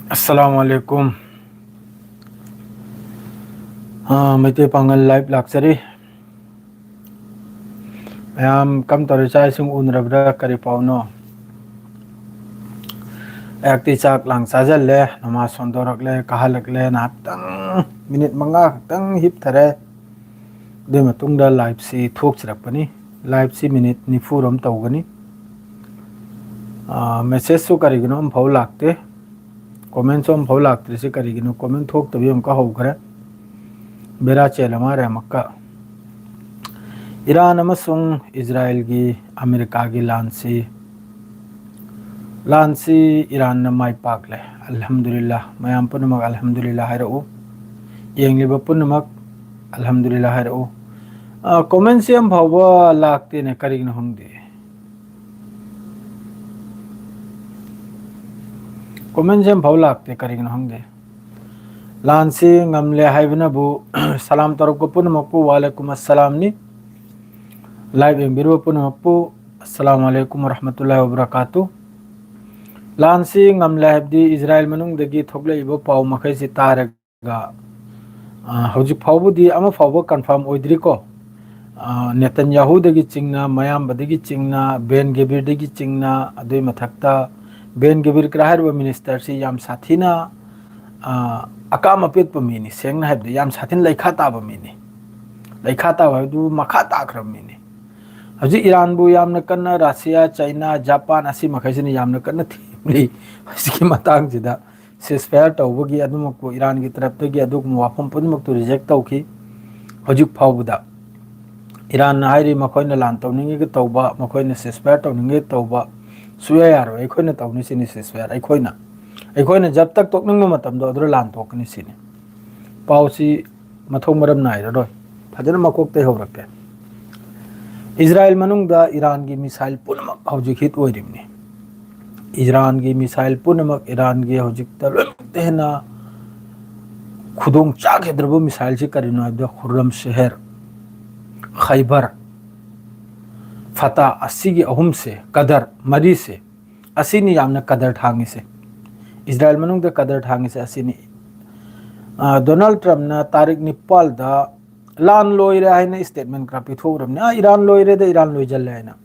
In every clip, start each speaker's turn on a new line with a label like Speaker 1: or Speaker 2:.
Speaker 1: अस्सलामुअलैकुम। हाँ मैते पांगल लाइव लाक्चरी मैम कम तौर चाइसिंग उनरबरा करी पाउनो एक्टी चाक लांग चाजल्ले नमाज सोंदोरकले कहलकले नातंग मिनिट मंगा खतंग हिप थरे दे मतुंगदा लाइव सी थोकचरकपनी लाइव सी मिनिट निफुरम तौगनी मैसेज सु करिगिनो हम फौ लागते कमेंट सो हम फौ लागते से करिगिनो कमेंट थोक तभी हमका होगरे बेरा चेलमा रे मक्का ईरान अमसुंग इजराइल की अमेरिका की लांसी ईरान न माई पाकले अल्हम्दुलिल्लाह मयाम पुनमक अल्हम्दुलिल्लाह हायरउ येंगलिबा पुनमक अल्हम्दुलिल्लाह हायरउ कमेंट से हम भाव लागते ने करिगिनो होंगे कमेंट से हम भाव लागते करिगिनो होंगे लांसी ngамले हायबनबु सलाम तरको पुनमकपु वालेकुम अस्सलाम नि लाइव एंबिरो पुनमकपु अस्सलाम वालेकुम रहमतुल्लाहि व बरकातुहू लांसी ngамले हायबदि इजराइल मनुंगदगी थोकलेइबो पाव मखैसि तारगा हौजिक फावबुदि अमा फावबो कंफर्म ओइद्रिको नेतन्याहुदगी चिंगना मयामबदगी चिंगना बेन गेबिरदगी चिंगना अदुई मथक्ता बेन गेबिर क्राहरबो मिनिस्टर सि याम साथीना अकाम अपेत मीनी सेंगना हायबदि याम साथीन लैखा ताबा मीनी लैखा ताबा हायबदु मखा ताख्रब मीनी हजि ईरान बु यामना कन्ना रशिया चाइना जापान असि मखैसिनि यामना कन्ना थीमली हजिकी मतांगजिदा सिसफायर तौबगी अदुमकु ईरान की तरफदगी अदुगु वाफम पुनमकतु रिजेक्ट तौखी हजिक फावबदा ईरान हायरि मखोइना लान तौनिंगे तौबा मखोइना सिसफायर तौनिंगे तौबा सुया यारो अखोइना तौनिसिनि सिसफायर अखोइना जब तक तोकनिंग मतमदो अदुर लान तोकनि सिनि पाउसी मथौ मरम नाइररोय फजन मकोकते होरके इजराइल मनुंगदा ईरान की मिसाइल पुनमक हौजिक हिट ओइरिमनि ईरान की मिसाइल पुनमक ईरान की हौजिक तलतेना खुदोंग चागेद्रबो मिसाइल से करिनो हायबदो खुर्रम शहर खैबर फता असिगी अहुम से कदर मरी से असिनी यामना कदर ठांगी से इजराइल मनुंगदा कदर ठांगी से असिनी डोनाल्ड ट्रम्प ना तारीख निपाल दा लान लोइरे हाइना स्टेटमेंट क्रा पिथोरमने ईरान लोइरे दा ईरान लोइजल्ले हाइना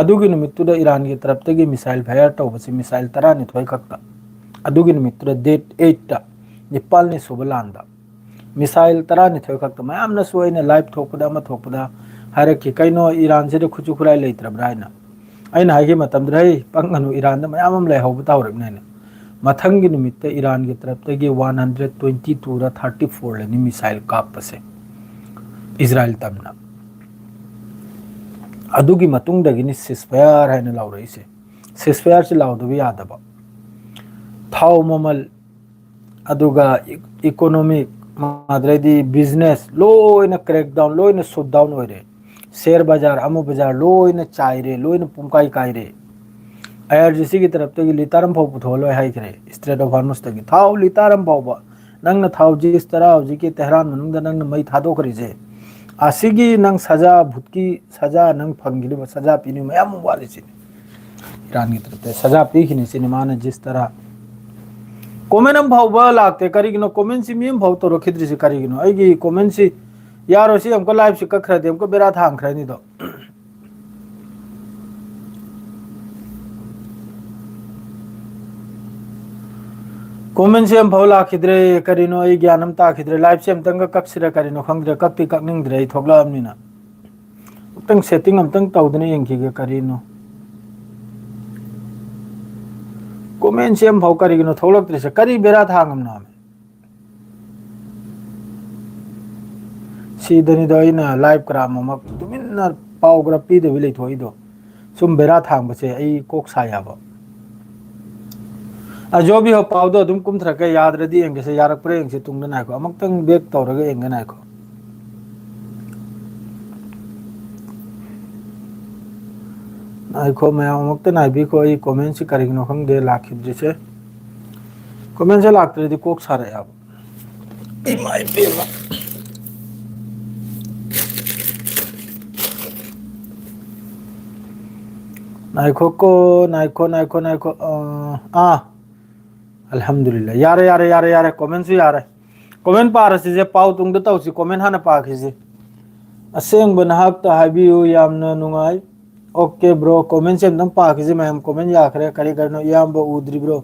Speaker 1: अदुगी नुमित्तुदा ईरान की तरफतगी मिसाइल फायर तौबसी मिसाइल 12 खक्ता अदुगी नुमित्तुदा डेट 8 ता निपालनि सुबा लांदा मिसाइल 12 खक्ता मयामना सोइना लाइव थोकपदा अमा थोकपदा हायरकी कैनो ईरान से खुचु खुराई लेत्रब्रा हाइना अइना हाइगे मतमद्रा है पंगनु ईरान दा मयाम अम लेहौब तावरबनाइना मथंगी नुमित्ता ईरान की तरफतगी 122 रा 34 लेनि मिसाइल कापसे इजराइल तमना अदुगी मतुंगदगिनि सिसफायर हाइना लाउरइसे सिसफायर से लाउदबि यादबा थाव ममल अदुगा इकोनॉमिक माद्रेदी बिजनेस लोइना क्रैकडाउन लोइना शटडाउन ओइरे शेयर बाजार अमु बाजार लोइना चाइरे लोइना पुमकाई काइरे आईआरजीसी की तरफतगी लितारम फाव पुथोलो हाइखरे स्ट्रेट ऑफ हॉर्मुज तगी थाव लितारम फावबा नंगना थाव जिस तरह हौजिकी तेहरान मनुंगदा नंगना मई थादोखरिजे आसिगी नंग सजा भुतकी सजा नंग फंगिलिबा सजा पीनि मयाम वारिसिनि ईरान की तरफ सजा पीखिनि सिनि माने जिस तरह कमेंट भाव लागते करिगिनो कमेंट सी मीम भाव तो रखिद्रि से करिगिनो आइगी कमेंट सी यारो सी हमको लाइव से कखरदे हमको बेरा थांखरनि दो कमेंट से हम भाव लाखिद्रे करिनो आई ज्ञानम ताखिद्रे लाइव से हमतंग कक्सिरा करिनो खंगद्रे कक्ति कक्निंगद्रे थोगलामनिना तंग सेटिंग हमतंग तौदने यंखिगे करिनो कमेंट से हम भाव करिगिनो थोलक्त्रे से करी बेरा थांगम नाम सीधनी दइना लाइव क्राम मक तुमिना पावग्रा पीदबि लेथोइदो सुम बेरा थांबसे आई कोक सायाबा जो भी हो पावदो अदुम कुमथ्रके याद्रदि एंगसे यारकप्रे एंगसे तुंगना नायको अमक्तंग बेक तौरगे एंगा नायको नायको मैं अमक्ते नायबि को ई कमेंट से करिगिनो खंगदे लाखिद्रि से कमेंट से लाक्त्रेदि कोक सारे अब ई माय पेमा नायको को नायको नायको नायको अल्हम्दुलिल्लाह यारे यारे यारे यारे कमेंट से यारे कमेंट पार से पाव तुंग तौसी कमेंट हाना पाखिजे असेंग बनहाक ता हाबियु यामना नुंगाई ओके ब्रो कमेंट से एकदम पाखिजे मैम कमेंट याखरे करी करनो याम बो उद्री ब्रो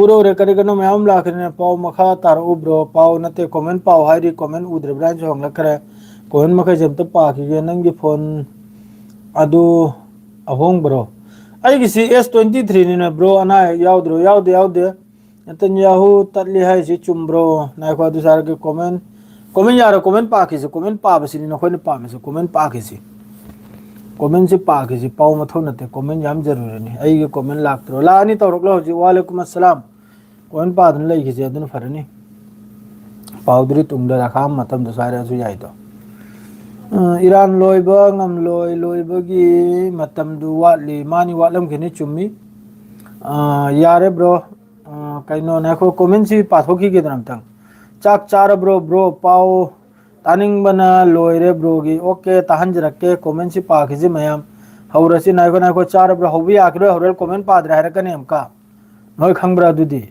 Speaker 1: उरो रे करी करनो मैम लाखने पाव मखा तार उ ब्रो पाव नते कमेंट पाव हारी कमेंट उद्री ब्रांच होंग लखरे कमेंट मखा जब तो पाखिजे नंगी फोन अदु अहोंग ब्रो आई सी S23 ni bro ana yaudro yaude Netanyahu tatli hai si chumbro na ko du sar ke comment yara comment pa ki comment pa basi ni ko ni pa me comment pa ki si comment si pa ki si pau ma thon te comment yam jarur ni ai ke comment lak tro la ni torok lo ji wa alaikum assalam comment pa dun lai ki si adun farani paudri tung da kham matam du sare su yai to Iran loiba ngam loibagi matam du watli mani watlam kini chummi yare bro kaino na ko comment si pathoki ke dram tang chak chara bro pau taning bana loire bro gi okay tahan jrakke comment si pa khiji mayam haurasi na ko chara bro hobi akro horel comment pa dra ka nem ka noi khangbra du di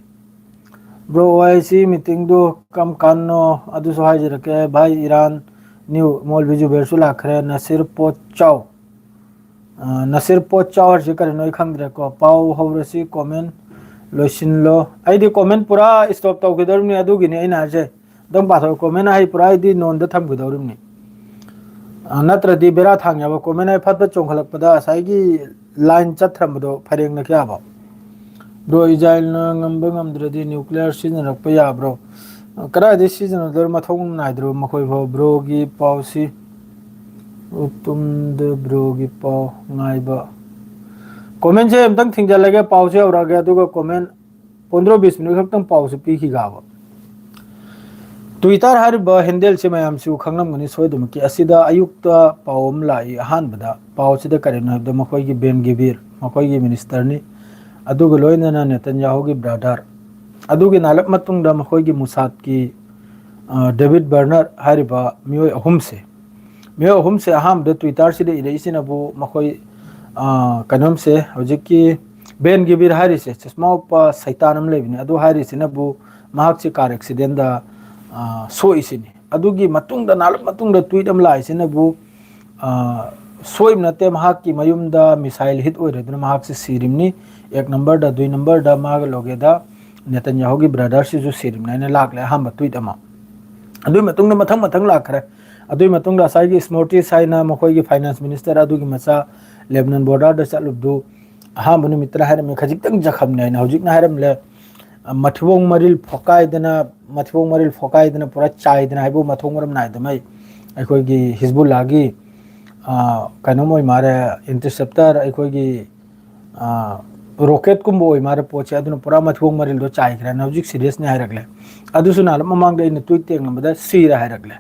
Speaker 1: bro YC meeting du kam kanno adu so hai jrakke bhai Iran न्यू मॉल बिजू बेरसुला खरे नसीर पोचाव हर करे नोई खंगरे को पाव हौरसी कमेंट लोसिन लो आईदी कमेंट पूरा स्टॉप तौ के दरनी अदुगिनी आइना जे दम पाथो कमेंट हाई पूरा आईदी नोन द थम गदौरनी नत्रदी बेरा थांयाबो कमेंट हाई फत चोंखलक पदा साइगी लाइन चथरमदो फरेंग न क्या बा ब्रो इजाइल न ngambद्रदी न्यूक्लियर सिन रखप या ब्रो करा दे सीजन दर मथों नाइद्रो मखोय भो ब्रोगी पाउसी तुम द ब्रोगी पाउ नाइबा कमेंट से हमतंग थिंग जलगे पाउ से और गया तो कमेंट 15-20 मिनट खतंग पाउ से पी की गाव ट्विटर हर ब हैंडल से मैं हमसु खंगनम गनि सोयदम कि असिदा अयुक्त पाउम लाई हान बदा पाउ से द करेन द मखोय की बेन गिबिर मखोय की मिनिस्टर नि अदुग लोइना नेतन्याहु की ब्रदर अदुगी नालप मतुंग द मखोय की मुसाद की डेविड बर्नर हरिबा मियो अहुम से अहम द ट्विटर से इरे इसिनबु मखोय कनम से हजिक की बेन गिबिर हरि से चश्मा प सैतानम लेबिने अदु हरि सिनबु महाक से कार एक्सीडेंट द सोइसिनी अदुगी मतुंग द नालप मतुंग द ट्वीट अम लाई सिनबु सोइम नते महाक की मयुम द मिसाइल हिट ओइरेदन महाक से सिरिमनी 1 नंबर द 2 नंबर द माग लोगे द नेतन्याहु की ब्रदर से जो सिरिम नाइने लाख ले हम ट्वीट अमा अदुई मतुंग मथंग लाखरे अदुई मतुंग असाई की स्मोटी साइना मखोई की फाइनेंस मिनिस्टर अदु की मचा लेबनान बॉर्डर द चलुबदु हम बनु मित्र हरे में खजितंग जखम ने हौजिक ना हरम ले मथिबोंग मरिल फोकाई दना पूरा चाय दना हाइबो मथोंग मरम नाय दमै अखोई की हिजबुल्लाह की कनमोय मारे इंटरसेप्टर अखोई की रॉकेट कुंबो मारे पोचे अदुन पूरा मथोंग मरिल दो चाय खरा नौजिक सीरियस ने हायरगले अदुसु नाल ममांग दे ट्वीट तेंग नबदा सीरा हायरगले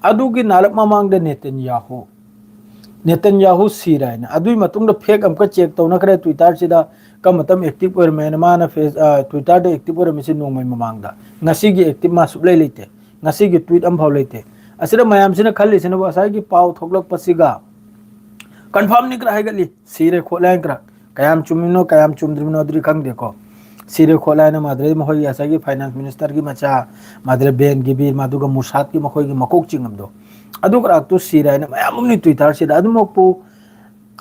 Speaker 1: अदु की नाल ममांग दे नेतन्याहु सीरा है अदुई मतुंग फेक अमका चेक तौना खरे ट्विटर सिदा कम मतम एक्टिव ओर मैन मान फेस ट्विटर दे एक्टिव ओर मिसि नोंमै ममांग दा ngasi gi एक्टिव मा सुबले लेते ngasi gi ट्वीट अम फाव लेते असिरा मयाम सिना खल्ली सिना बसाई की पाव थोकलक पसिगा कंफर्म निकरा है गली सीरे खोलाय करा कयाम चुमिनो कयाम चुमद्रिनो अदरी खंग देखो सीरे खोलाय ना मादरे मखोई ऐसा की फाइनेंस मिनिस्टर की मचा मादरे बेन गिबिर मादुगा मुसाद की मखोई की मकोक चिंगमदो अदुकरा तो सीरा है ना मयाम नि ट्विटर से अदुमोपु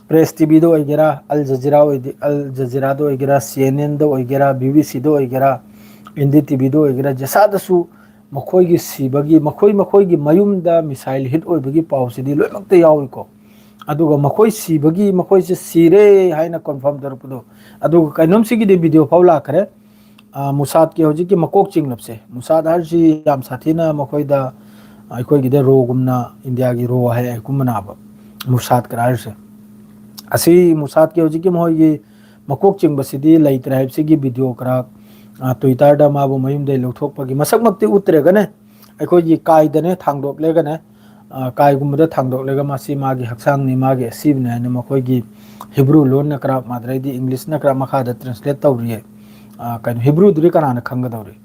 Speaker 1: प्रेस टीवी दो ओइगेरा अल जजीरा दो ओइगेरा CNN दो ओइगेरा BBC दो ओइगेरा इंडी टीवी दो ओइगेरा जसा दसु मखोई की सीबगी मखोई की मयुम दा मिसाइल हिट ओइबगी पाउसिदी लोइमक्ते यावइको अदुगा मखोई सीबगी मखोई से सीरे हाइना कंफर्म दरपदो अदुगा कैनम सिगी दे वीडियो फावला करे मुसाद के होजी की मकोक चिंगलब से मुसाद हर जी याम साथीना मखोई दा अखोई गिदे रोगुमना इंडिया की रो है कुमनाब मुसाद करार से असी मुसाद के होजी की महोई की मकोक चिंगबसिदी लैत रहब सिगी वीडियो करा ट्विटर दा माबु मयुम दे लौथोकपगी मसक मक्ति उतरेगने अखोई की कायदने थांगदोकलेगने कायगुमदा थांगदोकलेगा मासी मागी हक्सांगनि मागी सिबने ने मखोई की हिब्रू लोन नकरा माद्रेदी इंग्लिश नकरा मखादा ट्रांसलेट तौरिए कैन हिब्रू दुरी कनाना खंगदौरी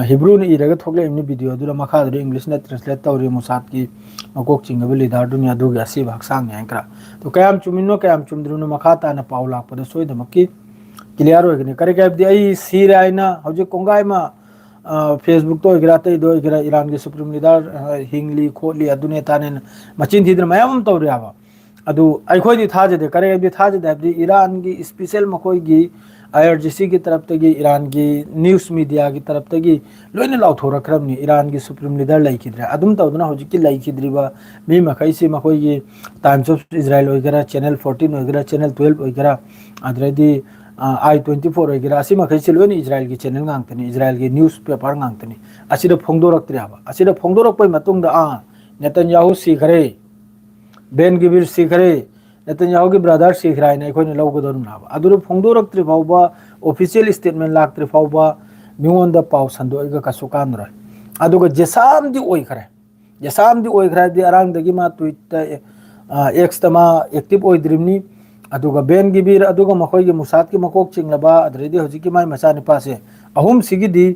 Speaker 1: हिब्रू ने इरगा थोकले इमनि वीडियो दुरा मखादा इंग्लिश ने ट्रांसलेट तौरी मुसाद की मकोक चिंगबे लिदार दुनिया दुगी असिब हक्सांग यांकरा तो कयाम चुमिनो कयाम चुमद्रुनो मखाता ना पाउलाक पद सोइदमकी क्लियर होगनी करे कहबदी आई सीरे आइना हौजे कोंगाई मा फेसबुक तो इगरा ते दो इगरा ईरान के सुप्रीम लीडर हिंगली खोली अदुने ताने मचिन थीद्र मयाम तौरे आबा अदु अखोदी थाजदे करे कहबदी थाजदे हबदी ईरान की स्पेशल मखोई IRGC की तरफ तगी ईरान की न्यूज़ मीडिया की तरफ तगी लोइने लाउथोरखरबनी ईरान की सुप्रीम लीडर लैखिद्रे अदुम तौदना हौजिकी लैखिद्रिबा मी मखैसी मखोई टाइम्स ऑफ इजराइल होइगरा चैनल 14 होइगरा चैनल 12 होइगरा अदरेदी I24 होइगरा असि मखैसी लोइने इजराइल की चैनल गांगतनी इजराइल की न्यूज़ पेपर गांगतनी असिदा फोंदोरक्त्रियाबा असिदा फोंदोरक्पै मतुंगदा नेतन्याहू सीखरे बेन गिबिर सीखरे नेतन्याहू की ब्रदर सीखरा है अखोने लौगदोरनाबा अदुर फोंदोरक्त्रि फावबा ऑफिशियल स्टेटमेंट लाक्त्रि फावबा मिङोंदा पाव संदोइगा कसु कानरय अदुगा जेसामदि ओइखरे जेसामदि ओइखरे दि अरांगदगी मा ट्विटर एक्स तमा एक्टिव ओइद्रिमनी अदुगा बेन गिबिर अदुगा मखोइगे मुसाद की मकोक चिंगलबा अदरेदी हजिकी माय मचा निपासे अहुम सिगिदी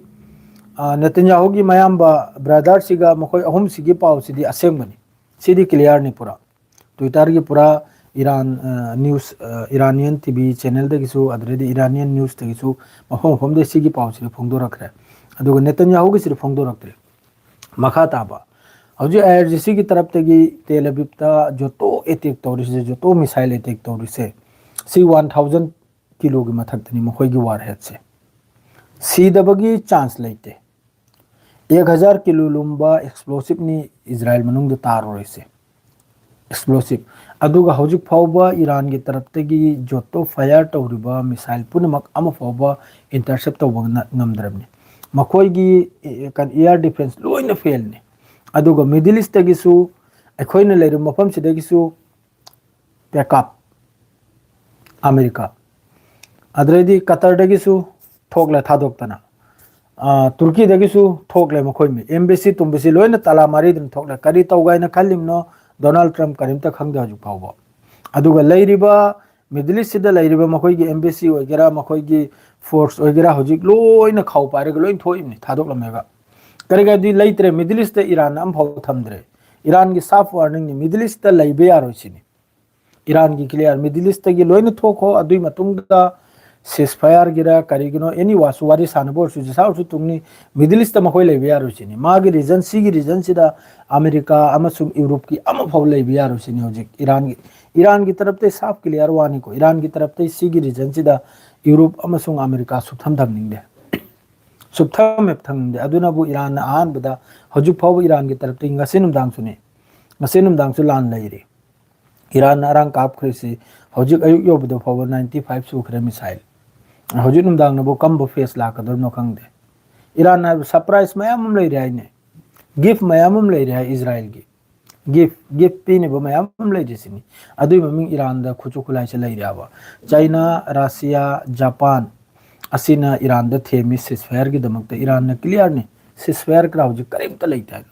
Speaker 1: नेतन्याहू की मयाम्बा ब्रदर सिगा मखोइ अहुम सिगी पाव सिदी असेंगबनी सिदी क्लियर नि पूरा ट्विटर की पूरा Iran news Iranian TV channel दगिसु अदरेदी इरानियन न्यूज़ दगिसु मफम मफम दे सिगी पाव सिदी फोंदोरखरे अदुगा नेतन्याहू की सिदी फोंदोरखरे मखा ताबा हौजे IRGC की तरफ तगी तेल अविवता जो तो अटैक तौरिसे जो तो मिसाइल अटैक तौरिसे सी 1000 किलो की मथक्तनी मखोइगी वारहेड से सीदबगी चांस लेते 1000 किलो लुम्बा एक्सप्लोसिव नि इजराइल मनुंग तारोइसे एक्सप्लोसिव अदुगा हौजिक फावबा ईरान की तरफ तगी जो तो फायर तौरिबा मिसाइल पुनमक अम फावबा इंटरसेप्ट तौबा ngамद्रबनी मखोइगी कन एयर डिफेंस लोइना फेलने अदुगा मिडिल ईस्ट तगिसु अखोइना लेरु मफम सिदगिसु बैकअप अमेरिका अदरेदी कतर दगिसु थोकला थादोक्तना तुर्की दगिसु थोकले मखोइ में एम्बेसी तुम्बेसी लोइना तला मारी दिन थोकला करी तौगाइना खलिमनो डोनाल्ड ट्रम्प करिमता खंगदे हजु फावबा अदुगा लैरिबा मिडिल ईस्ट सिदा लैरिबा मखोइगी एम्बेसी ओइगेरा मखोइगी फोर्स ओइगेरा हजिक लोइना खाउ पारेगा लोइन थोइमनि थादोक्लमेगा करेगादी लैत्रे मिडिल ईस्ट ईरान अम फाव थमद्रे ईरान की साफ वार्निंग नि मिडिल ईस्ट लैबे यारोइसिनि ईरान की क्लियर मिडिल ईस्ट की lion थोखो अदुई मतुंगदा ceasefire gira karigino any wasu wari sanabo su jisa su tungni middle east ma khoi lebe yaru chini magi region si gi region sida america amasung europe ki ama phau lebe yaru chini hojik iran की तरफ ते साफ clear वानी को Iran की तरफ ते सी की रीजन सिदा यूरोप अमसुंग अमेरिका सुथम थंगनिंगदे सुथम मेप थंगदे अदुनाबु ईरान आन बदा हजुक फाव ईरान की तरफ ते ngasiनम दांग सु लान लैरे ईरान अरांग काप खरिसि हजुक अयुक योबदो फाव 95 सुखरे मिसाइल हजुक नुमदांग नबो कम फेस लाकदर नो खंगदे ईरान ना सरप्राइज मयाम लैरे आइने गिफ्ट मयाम लैरे है इजराइल की गिफ्ट पीने बो मयाम लैरे सिनी अदुई ममिंग ईरान दा खुचु खुलाई से लैरे आबा चाइना रशिया जापान असिना ईरान दा थेमी सिसफायर की दमकते ईरान ने क्लियर ने सिसफायर करा हजुक करीमता लैते है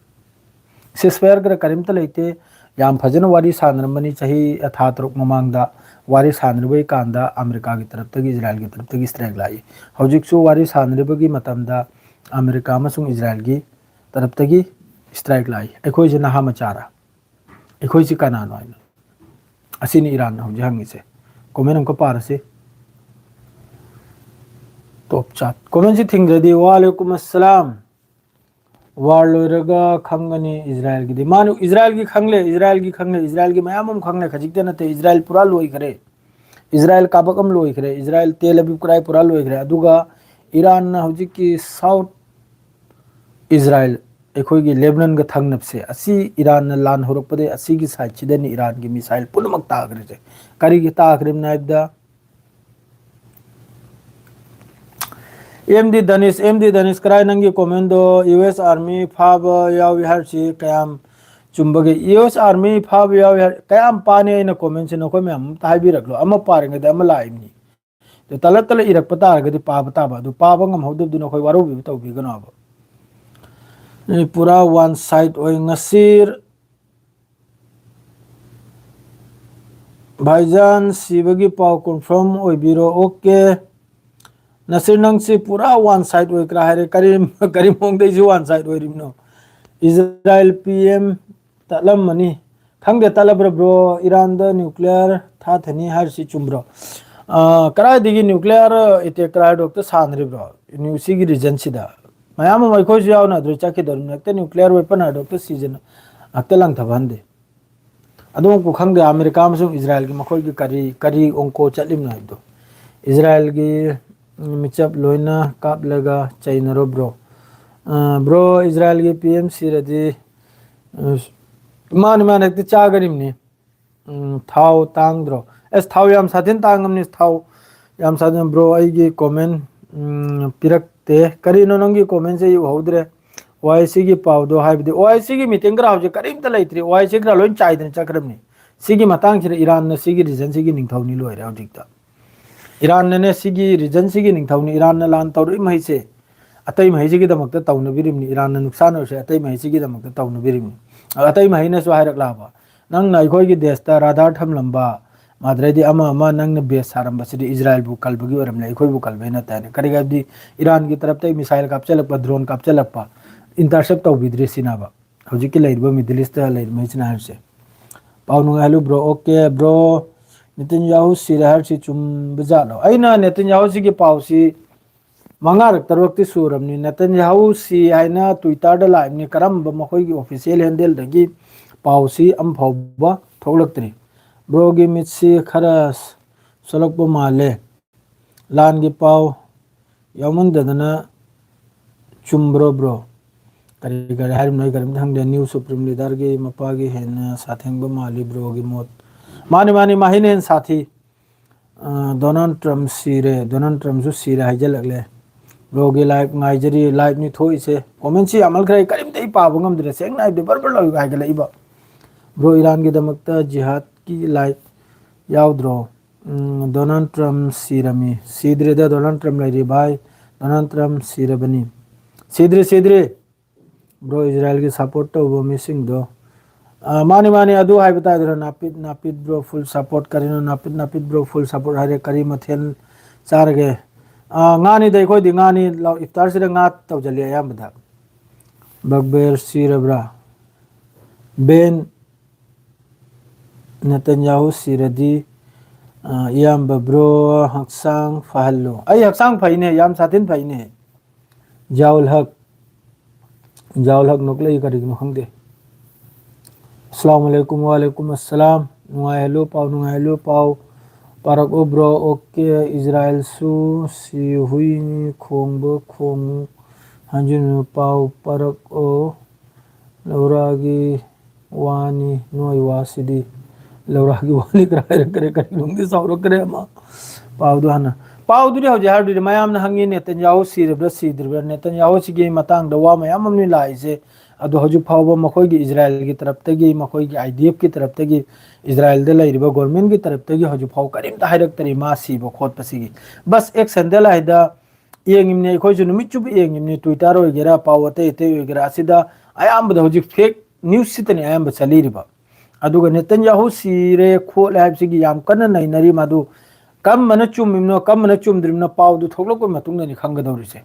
Speaker 1: सिसफायर करा करीमता लैते याम फजन वारी सानरमनी चाही अथा तरुक ममांगदा वारी सानरबई कांदा अमेरिका की तरफ तक इजराइल की तरफ तक स्ट्राइक लाई हौजिकसु वारी सानरबगी मतमदा अमेरिका अमसुंग इजराइल की तरफ तक स्ट्राइक लाई अखोइ जे नहा मचारा अखोइ से कनानो आइना असिनी ईरान हौजे हंगिसे कमेंट हमको पारसे टॉप चाट कमेंट से थिंगदि वालेकुम अस्सलाम वार लोरगा खंगनी इजराइल की मानु इजराइल की खंगले मयामम खंगले खजिकते नते इजराइल पूरा लोई करे इजराइल काबकम लोई करे इजराइल तेल अबीब कुराई पूरा लोई करे अदुगा ईरान ना हौजिक की साउथ इजराइल एखोगी लेबनान का थंगनबसे असि ईरान ना लान होरकपदे असि की साइड चिदनी ईरान की मिसाइल पुनमक तागरे से करी की तागरे नाइबदा एमडी दनिश कराय नंगी कमेंट दो यूएस आर्मी फाब याव हरसी कयाम चुंबगे यूएस आर्मी फाब याव कयाम पाने इन कमेंट से नको में हम ताइबिरकलो अम पारेंगे अम लाइमनी तो तल तल इरक पता गदि पाब ताबा दु पाब ngam होदु दु नको वारो बि तो बि गनो अब पूरा वन साइड ओय नसीर भाईजान सिबगी पाव कंफर्म ओय बिरो ओके नसीर नंग से पूरा वन साइड ओय करा है करीम होंग दे जो वन साइड ओय रिमनो इजराइल पीएम तलम मनी खंगे तलब्र ब्रो ईरान द न्यूक्लियर था थनी हर सी चुम्ब्रो ꯀꯔꯥꯏꯗꯒꯤ ꯅ꯭ꯌꯨꯀ꯭ꯂꯤꯌꯔ ꯑꯦꯇꯦꯛ ꯀꯔꯥꯏꯗꯣꯛꯇ ꯁꯥꯟꯅꯔꯤꯕ꯭ꯔꯣ ꯁꯤꯒꯤ ꯔꯤꯖꯟꯁꯤꯗ ꯃꯌꯥꯝ ꯑꯃ ꯑꯩꯈꯣꯏꯁꯨ ꯌꯥꯎꯅ ꯑꯗꯨ ꯆꯠꯈꯤꯗꯧꯔꯤꯕꯅꯤ ꯍꯦꯛꯇ ꯅ꯭ꯌꯨꯀ꯭ꯂꯤꯌꯔ ꯋꯦꯄꯟ ꯍꯥꯏꯗꯣꯛꯇ ꯁꯤꯖꯟꯅ ꯉꯥꯛꯇ ꯂꯪꯊꯕꯍꯟꯗꯦ ꯑꯗꯨꯃꯛꯄꯨ ꯈꯪꯗꯦ ꯑꯃꯦꯔꯤꯀꯥ ꯑꯃꯁꯨꯡ ꯏꯖ꯭ꯔꯥꯏꯜꯒꯤ ꯃꯈꯣꯏꯒꯤ ꯀꯔꯤ ꯑꯣꯡꯀꯣ ꯆꯠꯂꯤꯕꯅꯣ ꯍꯥꯏꯕꯗꯣ ꯏꯖ꯭ꯔꯥꯏꯜꯒꯤ ꯃꯤꯆꯞ ꯂꯣꯏꯅ ꯀꯥꯞꯂꯒ ꯆꯩꯅꯔꯣ bro bro ꯏꯖ꯭ꯔꯥꯏꯜꯒꯤ P M Shirdi ꯃꯥꯅꯤ ꯃꯥꯅ ꯍꯦꯛꯇ ꯆꯥꯒꯔꯤꯕꯅꯤ ꯊꯥꯎ ꯇꯥꯡꯗ꯭ꯔꯣ ꯑꯁ ꯊꯥꯎ ꯌꯥꯝ ꯁꯥꯊꯤꯅ ꯇꯥꯡꯉꯝꯅꯤ ꯊꯥꯎ ꯌꯥꯝ ꯁꯥꯊꯤꯅ ꯕ꯭ꯔꯣ ꯑꯩꯒꯤ ꯀꯣꯃꯦꯟ ꯄꯤꯔꯛꯇꯦ ꯀꯔꯤꯅꯣ ꯅꯪꯒꯤ ꯀꯣꯃꯦꯟꯁꯦ ꯎꯍꯧꯗ꯭ꯔꯦ ꯋꯥꯏ ꯁꯤꯒꯤ ꯄꯥꯎꯗꯣ ꯍꯥꯏꯕꯗꯤ ꯋꯥꯏ ꯁꯤꯒꯤ ꯃꯤꯇꯤꯡ ꯈꯔ ꯍꯧꯖꯤꯛ ꯀꯔꯤꯝꯇ ꯂꯩꯇ꯭ꯔꯤ ꯋꯥꯏ ꯁꯤ ꯈꯔ ꯂꯣꯏ ꯆꯥꯏꯗꯅ ꯆꯠꯈ꯭ꯔꯕꯅꯤ ꯁꯤꯒꯤ ꯃꯇꯥꯡꯁꯤꯗ ꯏꯔꯥꯟꯅ ꯁꯤꯒꯤ ꯔꯤꯖꯟꯁꯤꯒꯤ ꯅꯤꯡꯊꯧꯅꯤ ꯂꯣꯏꯔꯦ ꯍꯧꯖꯤꯛꯇ ꯏꯔꯥꯟꯅꯅꯦ ꯁꯤꯒꯤ ꯔꯤꯖꯟꯁꯤꯒꯤ ꯅꯤꯡꯊꯧꯅꯤ ꯏꯔꯥꯟꯅ ꯂꯥꯟ ꯇꯧꯔꯛꯏ ꯃꯍꯩꯁꯦ ꯑꯇꯩ ꯃꯍꯩꯁꯤꯒꯤꯗꯃꯛꯇ ꯇꯧꯅꯕꯤꯔꯤꯕꯅꯤ ꯏꯔꯥꯟꯅ ꯅꯨꯡꯁꯥꯟꯅꯔꯁꯦ ꯑꯇꯩ ꯃꯍꯩꯁꯤꯒꯤꯗꯃꯛꯇ ꯇꯧꯅꯕꯤꯔꯤꯕꯅꯤ ꯑꯇꯩ ꯃꯍꯩꯅꯁꯨ ꯍꯥꯏꯔꯛꯂꯛꯑꯕ ꯅꯪꯅ ꯑꯩꯈꯣꯏꯒꯤ ꯗꯦꯁꯇ ꯔꯥꯗꯥꯔ ꯊꯝꯂꯝꯕ ꯃꯥꯗ꯭ꯔꯩꯗꯤ ꯑꯃ ꯅꯪꯅ ꯕꯦꯁ ꯁꯥꯔꯝꯕꯁꯤꯗꯤ ꯏꯖ꯭ꯔꯥꯏꯜꯕꯨ ꯀꯜꯕꯒꯤ ꯑꯣꯏꯔꯝꯂꯦ ꯑꯩꯈꯣꯏꯕꯨ ꯀꯜꯕꯩ ꯅꯠꯇꯦ ꯍꯥꯏꯅ ꯀꯔꯤ ꯍꯥꯏꯕꯗꯤ ꯏꯔꯥꯟꯒꯤ ꯇꯔꯞꯇ ꯃꯤꯁꯥꯏꯜ ꯀꯥꯞꯆꯜꯂꯛꯄ ꯗ꯭ꯔꯣꯟ ꯀꯥꯞꯆꯜꯂꯛꯄ ꯏꯟꯇꯔꯁꯦꯞ ꯇꯧꯕꯤꯗ꯭ꯔꯤ ꯁꯤꯅꯕ ꯍꯧꯖꯤꯛꯀꯤ ꯂꯩꯔꯤꯕ ꯃꯤꯗꯜ ꯏꯁꯇ ꯂꯩꯔꯤꯕꯁꯤꯅ ꯍꯥꯏꯕꯁꯦ ꯄꯥꯎ ꯅꯨꯡꯉꯥꯏꯍꯜꯂꯨ ꯕ꯭ꯔꯣ ꯑꯣꯀꯦ ꯕ꯭ꯔꯣ ꯅꯤꯇꯤꯟ ꯌꯥꯍꯨ ꯁꯤꯔꯦ ꯍꯥꯏꯕꯁꯤ ꯆꯨꯝꯕꯖꯥꯠꯂꯣ ꯑꯩꯅ ꯅꯤꯇꯤꯟ ꯌꯥꯍꯨꯁꯤꯒꯤ ꯄꯥꯎꯁꯤ ꯃꯉꯥꯔꯛ ꯇꯔꯨꯛꯇꯤ ꯁꯨꯔꯕꯅꯤ ꯅꯤꯇꯤꯟ ꯌꯥꯍꯨꯁꯤ ꯍꯥꯏꯅ ꯇ꯭ꯋꯤꯇꯔꯗ ꯂꯥꯛꯏꯕꯅꯤ ꯀꯔꯝꯕ ꯃꯈꯣꯏꯒꯤ ꯑꯣꯐꯤꯁꯤꯌꯦꯜ ꯍꯦꯟꯗꯦꯜꯗꯒꯤ ꯄꯥꯎꯁꯤ ꯑꯃꯐꯥꯎꯕ ꯊꯣꯛꯂꯛꯇ꯭ꯔꯤ ꯕ꯭ꯔꯣꯒꯤ ꯃꯤꯠꯁꯤ ꯈꯔ ꯁꯣꯜꯂꯛꯄ ꯃꯥꯜꯂꯦ ꯂꯥꯟꯒꯤ ꯄꯥꯎ ꯌꯥꯎꯃꯟꯗꯗꯅ ꯆꯨꯝꯕ꯭ꯔꯣ ꯕ꯭ꯔꯣ ꯀꯔꯤ ꯍꯥꯏꯔꯤꯕꯅꯣ ꯑꯩ ꯀꯔꯤꯝꯇ ꯈꯪꯗꯦ ꯅ꯭ꯌꯨ ꯁꯨꯄ꯭ꯔꯤꯝ ꯂꯤꯗꯔꯒꯤ ꯃꯄꯥꯒꯤ ꯍꯦꯟꯅ ꯁꯥꯊꯦꯡꯕ ꯃꯥꯜꯂꯤ ꯕ꯭ꯔꯣꯒꯤ ꯃꯣꯠ ꯃꯥꯅꯤ ꯃꯍꯩꯅ ꯍꯦꯟꯅ ꯁꯥꯊꯤ ꯗꯣꯅꯥꯜड ꯇ꯭ꯔꯝ ꯁꯤꯔꯦ ꯗꯣꯅꯥꯜड ꯇ꯭ꯔꯝꯁꯨ ꯁꯤꯔꯦ ꯍꯥꯏꯖꯜꯂꯛꯂꯦ ꯕ꯭ꯂꯣꯒꯤ ꯂꯥꯏꯚ ꯉꯥꯏꯖꯔꯤ ꯂꯥꯏꯚꯅꯤ ꯊꯣꯛꯏꯁꯦ ꯀꯣꯃꯦꯟꯁꯤ ꯌꯥꯝꯃꯟꯈ꯭ꯔꯦ ꯀꯔꯤꯝꯇ ꯑꯩ ꯄꯥꯕ ꯉꯝꯗ꯭ꯔꯦ ꯁꯦꯡꯅ ꯍꯥꯏꯕꯗꯤ ꯕꯔꯕꯔ ꯂꯧꯒ ꯍꯥꯏꯒꯠꯂꯛꯏꯕ ꯕ꯭ꯔꯣ ꯏꯔꯥꯟꯒꯤꯗꯃꯛꯇ ꯖꯤꯍꯥꯗꯀꯤ ꯂꯥꯏꯚ ꯌꯥꯎꯗ꯭ꯔꯣ ꯗꯣꯅꯥꯜड ꯇ꯭ꯔꯝ ꯁꯤꯔꯝꯃꯤ ꯁꯤꯗ꯭ꯔꯤꯗ ꯗꯣꯅꯥꯜड ꯇ꯭ꯔꯝ ꯂꯩꯔꯤ ꯚꯥꯏ ꯗꯣꯅꯥꯜड ꯇ꯭ꯔꯝ ꯁꯤꯔꯕꯅꯤ ꯁꯤꯗ꯭ꯔꯤ ꯕ꯭ꯔꯣ ꯏꯖ꯭ꯔꯥꯏꯜꯒꯤ ꯁꯞꯄꯣꯔꯠ ꯇꯧꯕ ꯃꯤꯁꯤꯡꯗꯣ ꯃꯥꯅꯤ ꯑꯗꯨ ꯍꯥꯏꯕ ꯇꯥꯏꯗꯅ ꯅꯥꯄꯤꯠ ꯕ꯭ꯔꯣ ꯐꯨꯜ ꯁꯞꯄꯣꯔꯠ ꯀꯔꯤꯅꯣ ꯅꯥꯄꯤꯠ ꯕ꯭ꯔꯣ ꯐꯨꯜ ꯁꯞꯄꯣꯔꯠ ꯍꯥꯏꯔꯦ ꯀꯔꯤ ꯃꯊꯦꯜ ꯆꯥꯔꯒꯦ ꯉꯥꯅꯤꯗ ꯑꯩꯈꯣꯏꯗꯤ ꯉꯥꯅꯤ ꯏꯐꯇꯥꯔꯁꯤꯗ ꯉꯥ ꯇꯧꯁꯤꯜꯂꯤ ꯑꯌꯥꯝꯕꯗ ꯕꯛꯕꯦꯔ ꯁꯤꯔꯕ꯭ꯔꯥ ꯕꯦꯟ ꯅꯦꯇꯟꯌꯥꯍꯨ ꯁꯤꯔꯗꯤ ꯏꯌꯥꯝꯕ ꯕ꯭ꯔꯣ ꯍꯛꯆꯥꯡ ꯐꯍꯜꯂꯨ ꯑꯩ ꯍꯛꯆꯥꯡ ꯐꯩꯅꯦ ꯌꯥꯝ ꯁꯥꯊꯤꯟ ꯐꯩꯅꯦ ꯖꯥꯎꯜ ꯍꯛ ꯅꯣꯛꯂꯛꯏ ꯀꯔꯤꯒꯤꯅꯣ ꯈꯪꯗꯦ ꯑꯁꯂꯥꯃꯨ ꯑꯂꯩꯀꯨꯝ ꯋꯥꯂꯩꯀꯨꯝ ꯑꯁꯁꯂꯥꯝ ꯅꯨꯡꯉꯥꯏꯍꯜꯂꯨ ꯄꯥꯎ ꯄꯥꯔꯛꯎ ꯕ꯭ꯔꯣ ꯑꯣꯀꯦ ꯏꯖ꯭ꯔꯥꯏꯜꯁꯨ ꯁꯤ ꯍꯨꯏꯅꯤ ꯈꯣꯡꯕ ꯈꯣꯡꯉꯨ ꯍꯟꯖꯤꯟꯅ ꯄꯥꯎ ꯄꯥꯔꯛꯑꯣ ꯂꯧꯔꯥꯒꯤ ꯋꯥꯅꯤ ꯅꯣꯏ ꯋꯥꯁꯤꯗꯤ ꯂꯧꯔꯥꯒꯤ ꯋꯥꯅꯤ ꯈꯔ ꯍꯥꯏꯔꯛꯀꯔꯦ ꯀꯔꯤꯅꯨꯡꯗꯤ ꯆꯥꯎꯔꯛꯀꯔꯦ ꯑꯃ ꯄꯥꯎꯗꯨ ꯍꯥꯟꯅ ꯄꯥꯎꯗꯨꯗꯤ ꯍꯧꯖꯤꯛ ꯍꯥꯏꯔꯗꯨꯗꯤ ꯃꯌꯥꯝꯅ ꯍꯪꯉꯤ ꯅꯦꯇꯟꯌꯥꯍꯨ ꯁꯤꯔꯕ꯭ꯔꯥ ꯁꯤꯗ꯭ꯔꯤꯕ꯭ꯔꯥ ꯅꯦꯇꯟꯌꯥꯍꯨꯁꯤꯒꯤ ꯃꯇꯥꯡꯗ ꯋꯥ ꯃꯌꯥꯝ ꯑꯃꯅꯤ ꯂꯥꯛꯏꯁꯦ ꯑꯗꯣ ꯍꯧꯖꯤꯛ ꯐꯥꯎꯕ ꯃꯈꯣꯏꯒꯤ ꯏꯖ꯭ꯔꯥꯏꯜꯒꯤ ꯇꯔꯞꯇꯒꯤ ꯃꯈꯣꯏꯒꯤ IDF ꯀꯤ ꯇꯔꯞꯇꯒꯤ ꯏꯖ꯭ꯔꯥꯏꯜꯗ ꯂꯩꯔꯤꯕ ꯒꯣꯔꯃꯦꯟꯒꯤ ꯇꯔꯞꯇꯒꯤ ꯍꯧꯖꯤꯛ ꯐꯥꯎ ꯀꯔꯤꯝꯇ ꯍꯥꯏꯔꯛꯇꯔꯤ ꯃꯥ ꯁꯤꯕ ꯈꯣꯠꯄꯁꯤꯒꯤ ꯕꯁ ꯑꯦꯛ ꯁꯟꯗꯦꯜ ꯍꯥꯏꯗ ꯌꯦꯡꯉꯤꯕꯅꯤ ꯑꯩꯈꯣꯏꯁꯨ ꯅꯨꯃꯤꯠ ꯆꯨꯞꯄ ꯌꯦꯡꯉꯤꯕꯅꯤ ꯇ꯭ꯋꯤꯇꯔ ꯑꯣꯏꯒꯦꯔꯥ ꯄꯥꯎ ꯑꯇꯩ ꯑꯣꯏꯒꯦꯔꯥ ꯑꯁꯤꯗ ꯑꯌꯥꯝꯕꯗ ꯍꯧꯖꯤꯛ ꯐꯦꯛ ꯅ꯭ꯌꯨꯁꯁꯤꯇꯅꯤ ꯑꯌꯥꯝꯕ ꯆꯠꯂꯤꯔꯤꯕ ꯑꯗꯨꯒ ꯅꯦꯇꯟꯌꯥꯍꯨ ꯁꯤꯔꯦ ꯈꯣꯠꯂꯦ ꯍꯥꯏꯕꯁꯤꯒꯤ ꯌꯥꯝ ꯀꯟꯅ ꯅꯩꯅꯔꯤ ꯃꯗꯨ ꯀꯔꯝꯕꯅ ꯆꯨꯝꯃꯤꯕꯅꯣ ꯀꯔꯝꯕꯅ ꯆꯨꯝꯗ꯭ꯔꯤꯕꯅꯣ ꯄꯥꯎꯗꯨ ꯊꯣꯛꯂꯛꯄ ꯃꯇꯨꯡꯗꯅꯤ ꯈꯪꯒꯗꯧꯔꯤꯁꯦ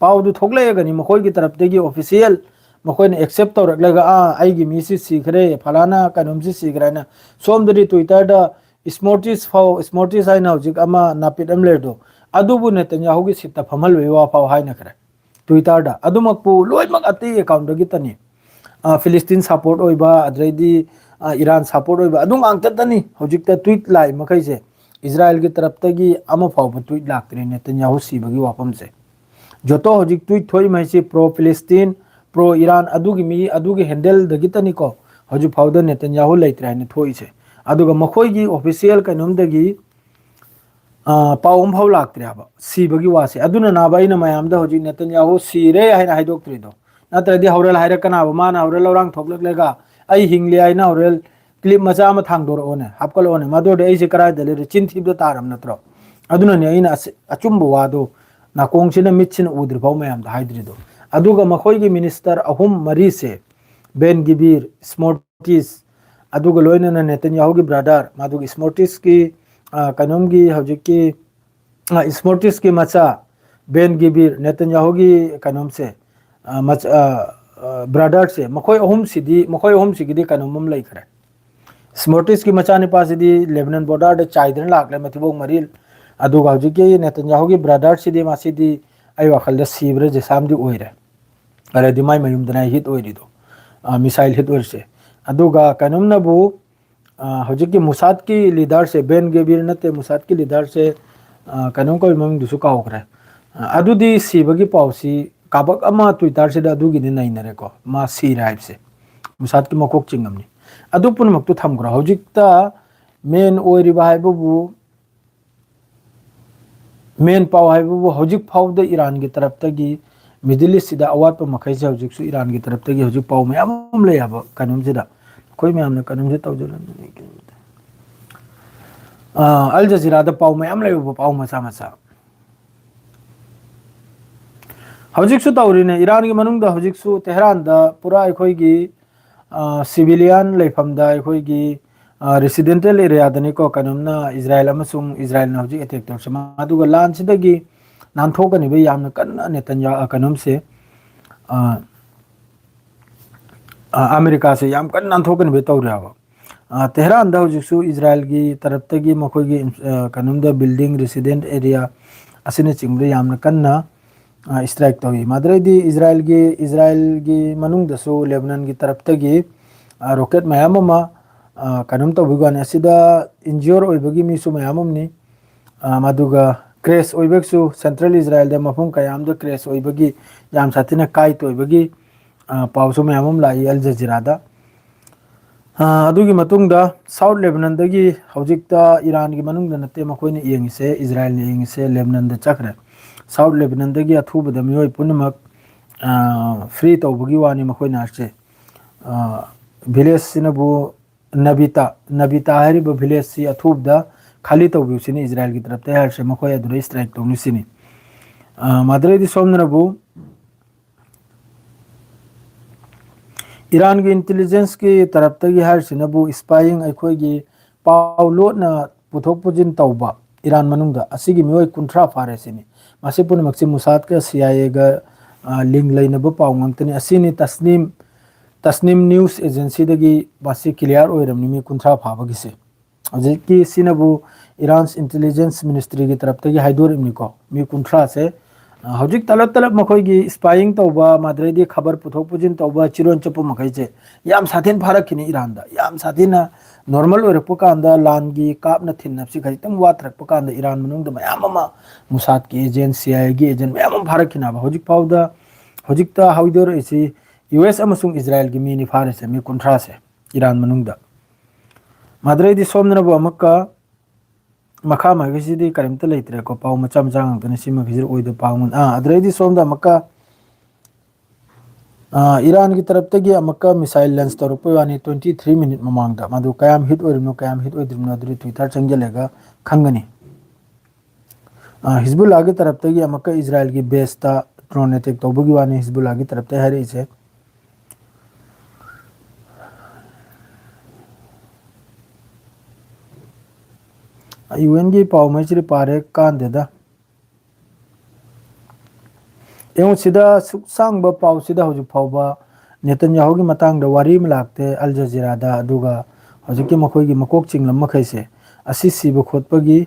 Speaker 1: ꯄꯥꯎꯗꯨ ꯊꯣꯛꯂꯛꯑꯒꯅꯤ ꯃꯈꯣꯏꯒꯤ ꯇꯔꯞꯇꯒꯤ ꯑꯣꯐꯤꯁꯤꯌꯦꯜ ꯃꯈꯣꯏꯅ ꯑꯦꯛꯁꯦꯞ ꯇꯧꯔꯛꯂꯒ ꯑꯩꯒꯤ ꯃꯤꯁꯤ ꯁꯤꯈ꯭ꯔꯦ ꯐꯂꯥꯅ ꯀꯩꯅꯣꯝꯁꯤ ꯁꯤꯈ꯭ꯔꯦ ꯍꯥꯏꯅ ꯁꯣꯝꯗꯗꯤ ꯇ꯭ꯋꯤꯇꯔꯗ ꯏꯁꯃꯣꯔꯇꯤꯁ ꯍꯥꯏꯅ ꯍꯧꯖꯤꯛ ꯑꯃ ꯅꯥꯄꯤꯠ ꯑꯃ ꯂꯩꯔꯗꯣ ꯑꯗꯨꯕꯨ ꯅꯦꯇꯟꯌꯥꯍꯨꯒꯤ ꯁꯤꯠꯇ ꯐꯝꯍꯟꯕꯒꯤ ꯋꯥꯐꯥꯎ ꯍꯥꯏꯅꯈ꯭ꯔꯦ ꯇ꯭ꯋꯤꯇꯔꯗ ꯑꯗꯨꯃꯛꯄꯨ ꯂꯣꯏꯅꯃꯛ ꯑꯇꯩ ꯑꯦꯀꯥꯎꯟꯗꯒꯤꯇꯅꯤ ꯐꯤꯂꯤꯁꯇꯤꯟ ꯁꯞꯄꯣꯔꯠ ꯑꯣꯏꯕ ꯑꯗꯩꯗꯤ ꯏꯔꯥꯟ ꯁꯞꯄꯣꯔꯠ ꯑꯣꯏꯕ ꯑꯗꯨ ꯉꯥꯛꯇꯇꯅꯤ ꯍꯧꯖꯤꯛꯇ ꯇ꯭ꯋꯤꯠ ꯂꯥꯛꯏ ꯃꯈꯩꯁꯦ ꯏꯖ꯭ꯔꯥꯏꯜꯒꯤ ꯇꯔꯞꯇꯒꯤ ꯑꯃ ꯐꯥꯎꯕ ꯇ꯭ꯋꯤꯠ ꯂꯥꯛꯇ꯭ꯔꯤ ꯅꯦꯇꯟꯌꯥꯍꯨ ꯁꯤꯕꯒꯤ ꯋꯥꯐꯝꯁꯦ ꯖꯣꯇꯣ ꯍꯧꯖꯤꯛ ꯇ꯭ꯋꯤꯠ ꯊꯣꯛꯏꯉꯩꯁꯤ ꯄ꯭ꯔꯣ ꯐꯤꯂꯤꯁꯇꯤꯟ ꯄ꯭ꯔꯣ ꯏꯔꯥꯟ ꯑꯗꯨꯒꯤ ꯃꯤ ꯑꯗꯨꯒꯤ ꯍꯦꯟꯗꯦꯜꯗꯒꯤꯇꯅꯤꯀꯣ ꯍꯧꯖꯤꯛ ꯐꯥꯎꯗ ꯅꯦꯇꯟꯌꯥꯍꯨ ꯂꯩꯇ꯭ꯔꯦ ꯍꯥꯏꯅ ꯊꯣꯛꯏꯁꯦ ꯑꯗꯨꯒ ꯃꯈꯣꯏꯒꯤ ꯑꯣꯐꯤꯁꯤꯌꯦꯜ ꯀꯩꯅꯣꯝꯗꯒꯤ ꯄꯥꯎ ꯑꯃꯐꯥꯎ ꯂꯥꯛꯇ꯭ꯔꯦ ꯍꯥꯏꯕ ꯁꯤꯕꯒꯤ ꯋꯥꯁꯦ ꯑꯗꯨꯅ ꯅꯥꯕ ꯑꯩꯅ ꯃꯌꯥꯝꯗ ꯍꯧꯖꯤꯛ ꯅꯦꯇꯟꯌꯥꯍꯨ ꯁꯤꯔꯦ ꯍꯥꯏꯅ ꯍꯥꯏꯗꯣꯛꯇ꯭ꯔꯤꯗꯣ ꯅꯠꯇ꯭ꯔꯗꯤ ꯍꯧꯔꯦꯜ ꯍꯥꯏꯔꯛꯀꯅꯥꯕ ꯃꯥꯅ ꯍꯧꯔꯦꯜ ꯂꯧꯔꯥꯡ ꯊꯣꯛꯂꯛꯂꯒ ꯑꯩ ꯍꯤꯡꯂꯤ ꯍꯥꯏꯅ ꯍꯧꯔꯦꯜ ꯀ꯭ꯂꯤꯞ ꯃꯆꯥ ꯑꯃ ꯊꯥꯡꯗꯣꯔꯛꯑꯣꯅꯦ ꯍꯥꯞꯀꯠꯂꯛꯑꯣꯅꯦ ꯃꯗꯨꯗꯤ ꯑꯩꯁꯦ ꯀꯗꯥꯏꯗ ꯂꯩꯔꯦ ꯆꯤꯟꯊꯤꯕꯗ ꯇꯥꯔꯕ ꯅꯠꯇ꯭ꯔꯣ ꯑꯗꯨꯅꯅꯦ ꯑꯩꯅ ꯑꯆꯨꯝꯕ ꯋꯥꯗꯣ ꯅꯥꯀꯣꯡꯁꯤꯅ ꯃꯤꯠꯁꯤꯅ ꯎꯗ꯭ꯔꯤꯐꯥꯎ ꯃꯌꯥꯝꯗ ꯍꯥꯏꯗ꯭ꯔꯤꯗꯣ ꯑꯗꯨꯒ ꯃꯈꯣꯏꯒꯤ ꯃꯤꯅꯤꯁꯇꯔ ꯑꯍꯨꯝ ꯃꯔꯤꯁꯦ ꯕꯦꯟ ꯒꯤꯕꯤꯔ ꯏꯁꯃꯣꯔꯇꯤꯁ ꯑꯗꯨꯒ ꯂꯣꯏꯅꯅ ꯅꯦꯇꯟꯌꯥꯍꯨꯒꯤ ꯕ꯭ꯔꯗꯔ ꯃꯗꯨꯒꯤ ꯏꯁꯃꯣꯔꯇꯤꯁꯀꯤ ꯀꯩꯅꯣꯝꯒꯤ ꯍꯧꯖꯤꯛꯀꯤ ꯏꯁꯃꯣꯔꯇꯤꯁꯀꯤ ꯃꯆꯥ ꯕꯦꯟ ꯒꯤꯕꯤꯔ ꯅꯦꯇꯟꯌꯥꯍꯨꯒꯤ ꯀꯩꯅꯣꯝꯁꯦ ꯕ꯭ꯔꯗꯔꯁꯦ ꯃꯈꯣꯏ ꯑꯍꯨꯝꯁꯤꯒꯤꯗꯤ ꯀꯩꯅꯣꯝ ꯂꯩꯈ꯭ꯔꯦ ꯏꯁꯃꯣꯔꯇꯤꯁꯀꯤ ꯃꯆꯥꯅꯨꯄꯥꯁꯤꯗꯤ ꯂꯦꯕꯅꯟ ꯕꯣꯔꯗꯔꯗ ꯆꯥꯏꯗꯅ ꯂꯥꯛꯂꯦ ꯃꯊꯤꯕꯣꯡ ꯃꯔꯤ अदुगा हौजिकि नेतन्याहू की ब्रदर सिदी मासिदी आई वखल सीब्रे जेसामदी ओइरे अरे माई मयुमदना हिट ओइरिदो मिसाइल हिट ओइरसे अदुगा कनुमनबु हौजिकि मुसाद की लीडर से बेन गेबिर नते मुसाद की लीडर से कनुम को ममिंग दुसु काउखरे अदुदी सीबगी पाउसी काबक अमा ट्विटर से अदुगी नि नैनरेको मा सीर हाइबसे मुसाद की मकोक चिंगमनी अदु पुनमक्तु थमग्रा हौजिकता मेन ओइरिबा हाइबबु मेन पाव हाइबबु हौजिक फाउद ईरान की तरफ तगी मिडिल ईस्ट सिदा अवात मखैसे हौजिकसु ईरान की तरफ तगी हौजिक पाव मयाम लेयाब कनुमजिदा कोई मैम कनुमजे तौजलन अल जजीरा दा पाव मैम लेब पाव मचा मचा हौजिकसु तौरिने ईरान की मनुंग दा हौजिकसु तेहरान दा पूरा अखोइगी सिविलियन लेफमदा अखोइगी रेसिडेंटल एरिया दनी को कनुमना इजराइल अमसुंग इजराइल ना हौजिक अटैक तौरसे मादुगा लान सिदगी नानथोकनि बे यामना कन्ना नेतन्या कनुम से अमेरिका से याम कन्ना नानथोकनि बे तौराबा तेहरान दा हौजिकसु इजराइल की तरफ तगी मखोइगी कनुम दा बिल्डिंग रेसिडेंट एरिया असिने चिंगदे यामना कन्ना स्ट्राइक तौई माद्रेदी इजराइल की मनुंग दसु लेबनान की तरफ तगी रॉकेट मयाममा कनुम तौबिगाने असिदा इंज्योर ओइबगी मिसु मयाममनी मादुगा क्रैश ओइबगसु सेंट्रल इजराइल दा मफुम कयाम दा क्रैश ओइबगी याम साथिना काइट ओइबगी पाउसु मयामम लाई अल जजीरादा अदुगी मतुंगदा साउथ लेबनान दगी हौजिकता ईरान की मनुंग दा नते मखोइने येंगिसे इजराइल ने येंगिसे लेबनान दा चखरे साउथ लेबनान दगी अथुबदा मियोय पुनमक फ्री तौबगी वानी मखोइना आसे विलेज सिनबु नबिता हरिब विलेज सी अथुबदा खाली तौबिसिनी इजराइल की तरफ तैयार से मखोय अदुरे स्ट्राइक तौनिसिनी माद्रेदी सोमनबु ईरान की इंटेलिजेंस की तरफ तगी हरसिनबु स्पाइंग अखोइगी पाउलोना पुथोक पुजिन तौबा ईरान मनुंगदा असिगी मियोय कुंट्रा फारेसिनी मासे पुनमक्सी मुसाद का सीआईए गा लिंक लेनबु पाउंगतनी असिनी तस्नीम न्यूज़ एजेंसी दगी मासे क्लियर ओइरमनी मी कुंट्रा फाबगिसे हजिकी सिनबु ईरान इंटेलिजेंस मिनिस्ट्री की तरफ तगी हाइदोरिमनिको मी कुंट्रा से हजिक तलब तलब मखोइगी स्पाइंग तौबा माद्रेदी खबर पुथोक पुजिन तौबा चिरोन चपु मखैसे याम साथेन फारखिनी ईरान दा याम साथेना नॉर्मल ओइरपु कांदा लानगी कापना थिन्नपसि खजितंग वात्रकपु कांदा ईरान मनुंगदा मयाममा मुसाद की एजेंट सीआईए की एजेंट मयाम फारखिनाबा हजिक फाउदा हजिकता हाउदोर इसी यूएस अमसुंग इजराइल की मीनी फारेसे मी कुंट्रा से ईरान मनुंगदा माद्रेदी सोमनबु अमक्का मखा मागसिदी करिमता लेतरे को पाउ मचा मचा ngtene sima gizir oido paungun adreidi somda makka Iran की तरफ तगी अमक्का मिसाइल लॉन्च तौरपो यानी 23 मिनट ममांगदा मदु कयाम हिट ओरिमनो कयाम हिट ओइद्रिमनो अदुरी ट्विटर चंगलेगा खंगनी हिजबुल्लाह की तरफ तगी अमक्का इजराइल की बेस ता ड्रोन अटैक तौबगी वानी हिजबुल्लाह की तरफ ते हरे इसे यूएन की पाउ मैचरी पारे कांदेदा एवं सिदा सुसांग ब पाउ सिदा हजु फाउबा नेतन्याहू की मतंग द वारी मलाकते अल जजीरा दा अदुगा हजिकी मखोई की मकोक चिंगलम मखैसे असि सिब खोतपगी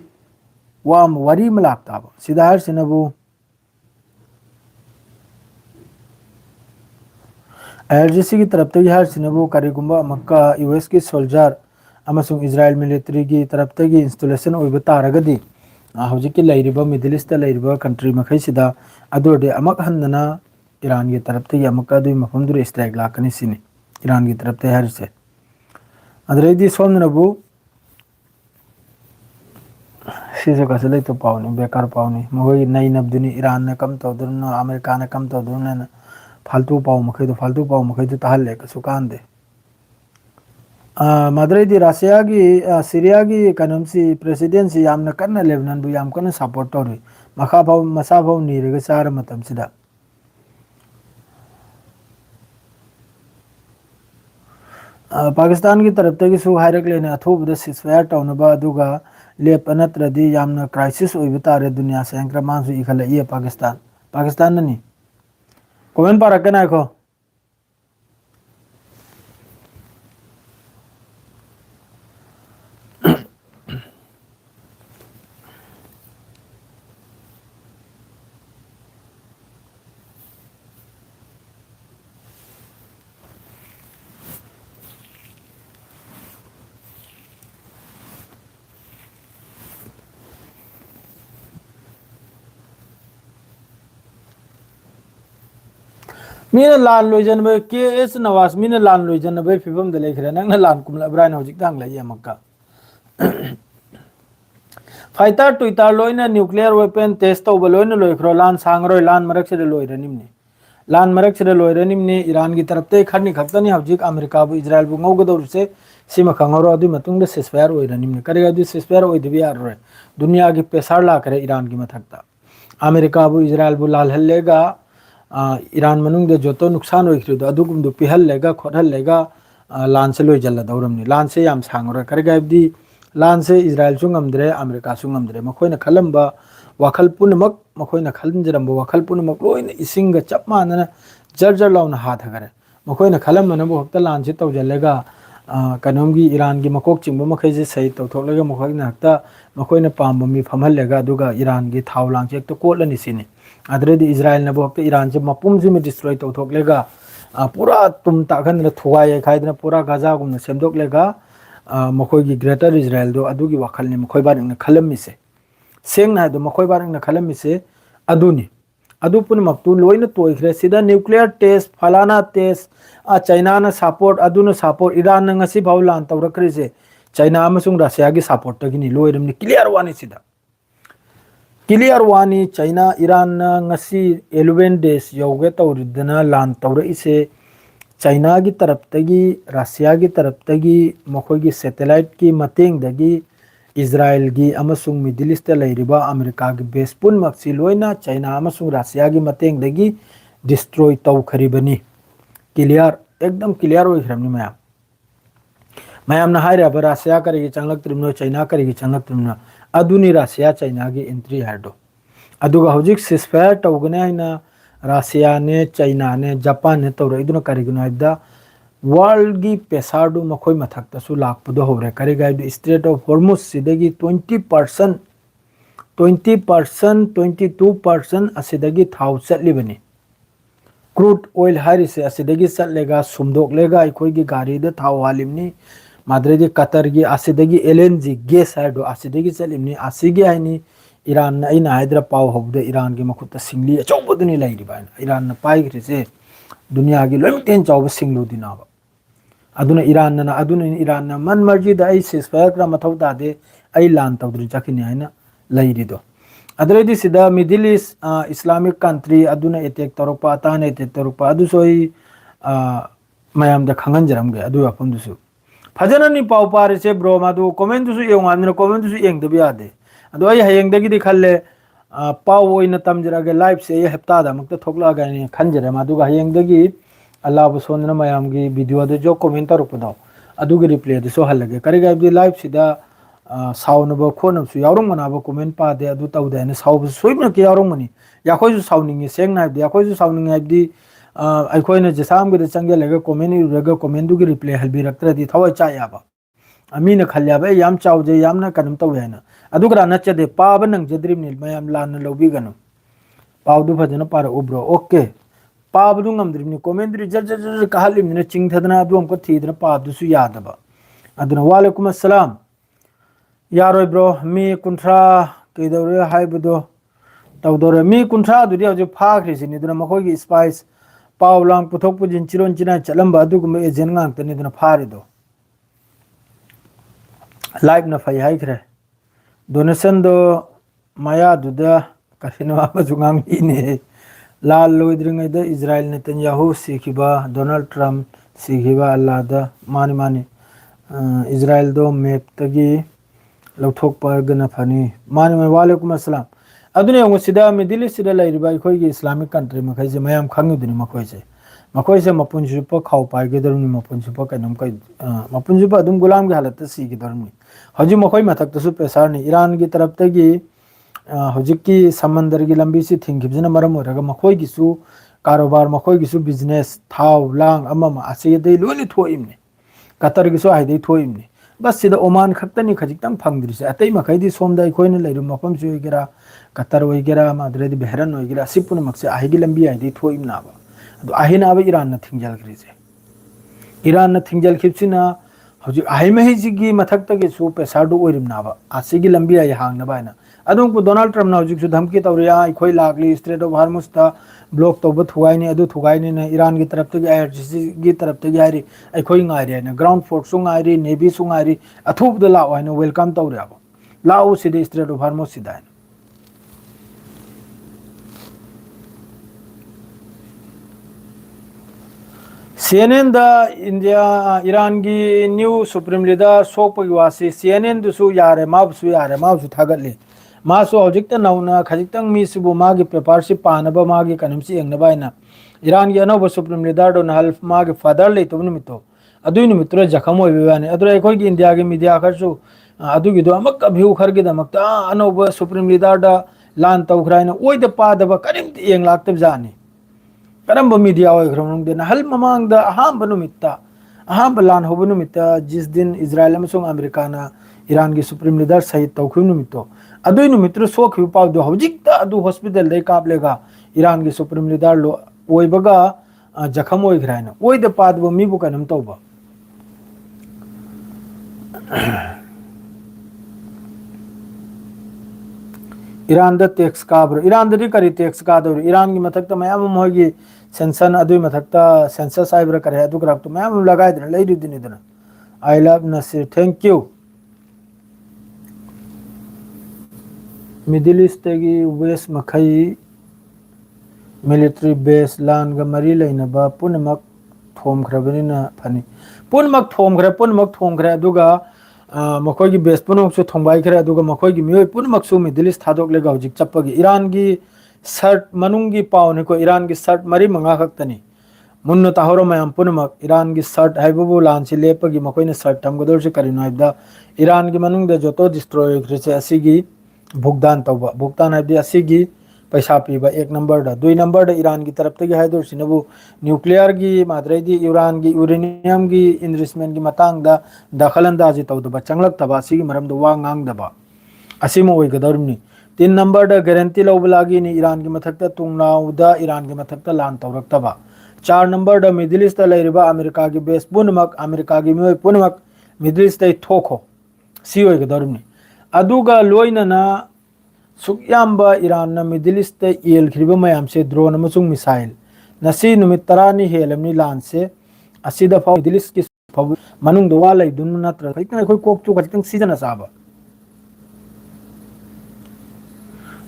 Speaker 1: वाम वारी मलाकता सिदा हर सिनबु एलजीसी की तरफ तगी हर सिनबु करिगुंबा मक्का यूएस की सोल्जर अमसुंग इजराइल मिलिट्री की तरफ तगी इंस्टॉलेशन ओइब तारगदी हजिकी लैरिबा मिडिल ईस्ट लैरिबा कंट्री मखैसिदा अदोदे अमक हन्नना ईरान की तरफ तगी अमक्का दुई मफुंदुरे स्ट्राइक लाकनी सिनी ईरान की तरफ ते हरसे अदरेदी सोमनबु सिसे कसले तो पाउनी बेकार पाउनी मोई नई नबदुनी ईरान ने कम तौदुन अमेरिका ने कम तौदुन फालतू पाउ मखै तो तहल्ले कसुकान दे मद्रेदी रशिया की सीरिया की कनमसी प्रेसिडेंसी यामना कन्ना लेबनान बु याम कन्ना सपोर्ट तौरी मखा फाउ मसा फाउ नीरगा चार मतम सिदा पाकिस्तान की तरफ तगी सु हाइरक लेने अथुबदा सिसफायर तौनबा अदुगा लेप नत्रदी यामना क्राइसिस ओइब तारे दुनिया से संक्रमण सु इखले ये पाकिस्तान ननी कमेंट पारकना को मीना लान लोजन बे के एस नवाज मीना लान लोजन बे फिबम दे लेखरे नंगना लान कुमला ब्राइन हौजिक दांग लई अमक्का फाइटर ट्विटर लोइना न्यूक्लियर वेपन टेस्ट तौब लोइना लोइखरो लान सांगरोय लान मरक से लोइरनिमने लान मरक से लोइरनिमने ईरान की तरफ ते खरनी खक्तनी हौजिक अमेरिका बु इजराइल बु ngौगदौरसे सिमा खंगरो अदु मतुंग सिसफायर ओइरनिमने करेगा अदु सिसफायर ओइदबि यारोय दुनिया की पेसार ला करे ईरान की मथक्ता अमेरिका बु इजराइल बु लाल हल्लेगा ईरान मनुंग दे जोतो नुकसान ओइख्रिदो अदुगुम दु पिहल्लेगा खोटहल्लेगा लान से लोइ जल्ला दौरमनि लान से याम सांगरो करेगा अबदि लान से इजराइल सु ngamdre अमेरिका सु ngamdre मखोइना खलंबा वाखल पुनमक मखोइना खलंजरंबा वाखल पुनमक लोइना इसिंग चप मानना जर्जर लाउना हाथ हगरे मखोइना खलंबना बो हक्ता लान से तौजल्लेगा कनोमगी ईरान की मकोक चिंबो मखैजे सही तौथोकलेगा मखोइना हक्ता मखोइना पाम्बो मी फमहल्लेगा अदुगा ईरान की थावलांग चेक तो कोटलनि सिनि अदरेदि इजराइल न बो हक्ता ईरान से मपुम से में डिस्ट्रॉय तौथोकलेगा पूरा तुम ताखन थुवाय खाइदना पूरा गाजा गुम सेमदोकलेगा मखोई की ग्रेटर इजराइल दो अदुगी वाखलनि मखोई बारिंग खलमिसे सेंग ना दो मखोई बारिंग खलमिसे अदुनी अदु पुनमक्तु लोइना तोइखरे सिदा न्यूक्लियर टेस्ट फलाना टेस्ट चाइना ना सपोर्ट अदुना सपोर्ट ईरान ना ngasi भाव लान तौरक्रिसे चाइना अमसुंग रशिया की सपोर्ट तगिनी लोइरमनि क्लियर वानी सिदा क्लियर वानी चाइना ईरान ना ngasi 11 डेज यौगे तौरिदना लान तौरइसे चाइना की तरफ तगी रशिया की तरफ तगी मखोई की सैटेलाइट की मतेंग दगी इजराइल की अमसुंग मिडिल ईस्ट लैरिबा अमेरिका की बेस पुन मक्सी लोइना चाइना अमसुंग रशिया की मतेंग दगी डिस्ट्रॉय तौखरिबनी क्लियर एकदम क्लियर ओइखरमनि मयाम मयाम ना हाइराबा रशिया करेगी चंगलक्त्रिमनो चाइना करेगी चंगलक्त्रिमनो अदुनी रशिया चाइना की एंट्री हाइडो अदुगा हौजिक सिसफायर तौगने हाइना रशिया ने चाइना ने जापान ने तौरइदुना करिगुना वर्ल्ड की पेसारदु मखोई मथक्तसु लाकपदो होरे करेगा स्ट्रेट ऑफ हॉर्मुज सिदगी 20% 22% असिदगी थाउ चटलिबनी क्रूड ऑयल हारिसे असिदगी चटलेगा सुमदोकलेगा अखोई की गाड़ी दे थाउ हालिमनी माद्रेदी कतर की असिदगी एलएनजी गैस हाइडो असिदगी चटलिमनी असिगी हाइनी ईरान अना हाइद्रा पाव हौद ईरान की मखुत सिंगली अचौबदुनी लैरिबा ईरान पाइग्रिसे दुनिया की लोइमतेन चौब सिंगलुदिनाबा अदुना ईरान मन मर्जी दा सिसफायर क्रा मथौ तादे लान तौद्रि जाकिनी हाइना लैरिदो अदरेदी सिदा मिडिल ईस्ट इस्लामिक कंट्री अदुना अटैक तौरपा ताने अटैक तौरपा अदुसोई मयाम दा खंगनजरमगे अदु अफुंदुसु फजननी पाव पारेसे ब्रो मादु कमेंट दुसु येंगामना कमेंट दुसु येंगदबि यादे अदो आई हयेंगदगी खल्ले पाव ओइना तमजरागे लाइव से हप्ता दा मक्ता थोकलागा नि खंजरे मादुगा हयेंगदगी अल्लाह सोनना मयाम की वीडियो दे जो कमेंट तौरपदो अदुगी रिप्ले दसो हल्लगे करेगा बि लाइव सिदा साउनबो खोनबसु यावरंगनाबो कमेंट पादे अदु तौदेने साउब सोइबना के यावरंगनी याखोइसु साउनिंगे सेंगना दे याखोइसु साउनिंगे आइबदि अखोइना जसाम गे चंगेलगा comment Irga comment दुगी replay हलबिरक्तरदि थवय चायाबा Amina खल्याबा yam चाउजे यामना कनम तौयना अदुगरा नचदे पाबा नंगजद्रिमनि मयाम lawn लौबिगनु पावदु फजना par उब्रो okay पाबदु ngamdrimni commentary jar kahalimni chingthadna adu amko thidna paabdusu yadaba aduna walaikum assalam yaroi bro mi kuntra keidore haibdo tawdore mi kuntra duri aju phakri sini duna makoi gi spice pawlang puthok pujin chiron china chalamba adu gum ejen ngang tani duna pharido live na fai haikre donation do maya duda kasino aba jungang ine Lal लोइद्रिंग Israel Netanyahu सीखिबा Donald Trump सीखिबा अल्लाह मानी मानी Israel दो map तगी लौथोकपगना funny मानी मानी वालेकुम अस्सलाम अदुने सिदा Middle east सिदा लैरिबा अखोइगी Islamic country मखैजे मयाम खांगुदुनि मखोइसे मपुनजुप खाउ पाइगेदरुनि मपुनजुप कनम कै मपुनजुप अदुम गुलाम की हालत सीगेदरुनि हजु मखोइ मथक्तसु पेसारनि ईरान की तरफ तगी हजिकी समंदर की लंबी से थिंगिबजना मरम होरगा मखोइगिसु कारोबार मखोइगिसु बिजनेस थाव लांग अमम आसेदे लोनि थोइमने कतर गिसु हाइदे थोइमने बस सिदा ओमान खक्तनी खजिकतंग फंगद्रिसे अतै मखैदि सोमदा इखोइने लैरु मफम सुइगेरा कतर ओइगेरा माद्रेदि बहरन ओइगेरा सिपुन मक्से आहिगी लंबी आइदे थोइमनाबा अदु आहिनाबा ईरान न थिंगजल ग्रिजे ईरान न थिंगजल खिपसिना हौजिक हाइमहीजी मथक्तगीसु पेसारदु ओइरिमनाबा आसिगी लंबी आई हांगनबायना अदुम को डोनाल्ड ट्रम्प ना हौजिकसु धमकी तौरिया अखोई लागली स्ट्रेट ऑफ हार्मुसता ब्लॉक तौब थुगाइनी अदु थुगाइनी ने ईरान की तरफ तगी आईआरजीसी की तरफ तगी आइरी अखोई ngairi ने ग्राउंड फोर्स सु ngairi नेवी सु ngairi अथुबद लाओ हाइना वेलकम तौरियाबो लाओ सिदे स्ट्रेट ऑफ हार्मुस सिदा CNN दा इंडिया ईरान की न्यू सुप्रीम लीडर सोपगी वासी CNN दुसु यारे माबसु यारे माबसु थागतली मासु हौजिकता नौना खजिकतंग मीसिबु मागी पेपरसि पानबा मागी कनमसि यंगनबायना ईरान की अनोब सुप्रीम लीडर दो नहल मागी फादर लेतब निमित्तो अदुई निमित्तो जखम होइबाने अदुरा अखोई की इंडिया की मीडिया खरसु अदुगी दो अमक अभ्यू खरगी दमकता अनोब सुप्रीम लीडर दा लान तौखराइना ओइदा पादबा करिमत येंग लाक्तब जानी करम मीडिया होइख्रमनुंगदे हल ममांगदा अहांब नुमित्ता अहांब लान होब नुमित्ता जिस दिन इजराइल अमसुंग अमेरिका ना ईरान की सुप्रीम लीडर शहीद तौखु नुमित्तो अदुई नुमित्रो सोखिउ पाउदो हौजिकता अदु हॉस्पिटल दे कापलेगा ईरान की सुप्रीम लीडर लो ओइबगा जखम होइख्राइना ओइदा पादबो मीबु कनम तौबा ईरान द टैक्स काब्रो ईरान दी करी टैक्स कादो ईरान की मथक्ता मयाम मोगी सेंसन अदुई मथक्ता सेंसस आइब्रा करे अदु करक्तो मयाम लगाय दन लेदि दिनि दन I love Nasir thank you Middle East की वेस्ट मखई मिलिट्री बेस लान ग मरी लेनबा पुनमक थोमख्रबनिना फनी पुनमक थोमख्रे अदुगा मखोई की बेस पुनमकसु थोंबाइख्रे अदुगा मखोई की मियोय पुनमकसु मिडिल ईस्ट थादोकलेगा हौजिक चप्पगी ईरान की सर्ट मनुंगी पावने को ईरान की सर्ट मरी मंगा खक्तनी मुन्न ताहरो मयाम पुनमक ईरान की सर्ट हाइबबु लानसि लेपगी मखोइने सर्ट थमगदोरसि करिनो हाइबदा ईरान की मनुंगदे जोतो डिस्ट्रॉय होइख्रेसे असिगी भुगतान तौबा भुगतान हाइबदि असिगी पैसा पीबा एक नंबर दा दुई नंबर दा ईरान की तरफ तगी हाइदोरसिनबु न्यूक्लियर की माद्रेदी ईरान की यूरेनियम की इनरिचमेंट की मतांगदा दखलंदाजी तौदबा चंगलक्तबा असिगी मरमदो वा ngang असिमो ओइगदरमनि तीन नंबर दा गारंटी लौबलागी नि ईरान की मथक्ता तुंगनाउदा ईरान की मथक्ता लान तौरक्तबा चार नंबर दा मिडिल ईस्ट लेरिबा अमेरिका की बेस पुनमक अमेरिका की मियोय पुनमक मिडिल ईस्ट दे थोखो सी ओइगदरमनि अदुगा लोइनना सुक्याम्बा ईरान ना मिडिल ईस्ट येलख्रिबा मयाम से ड्रोन अमसुंग मिसाइल नसी नुमित तरानी हेलमनि लान से असिदा फाउ मिडिल ईस्ट की फाउ मनुंग दोवा लैदुन नत्र खैतन खोय कोक चु खतिंग सीजन साबा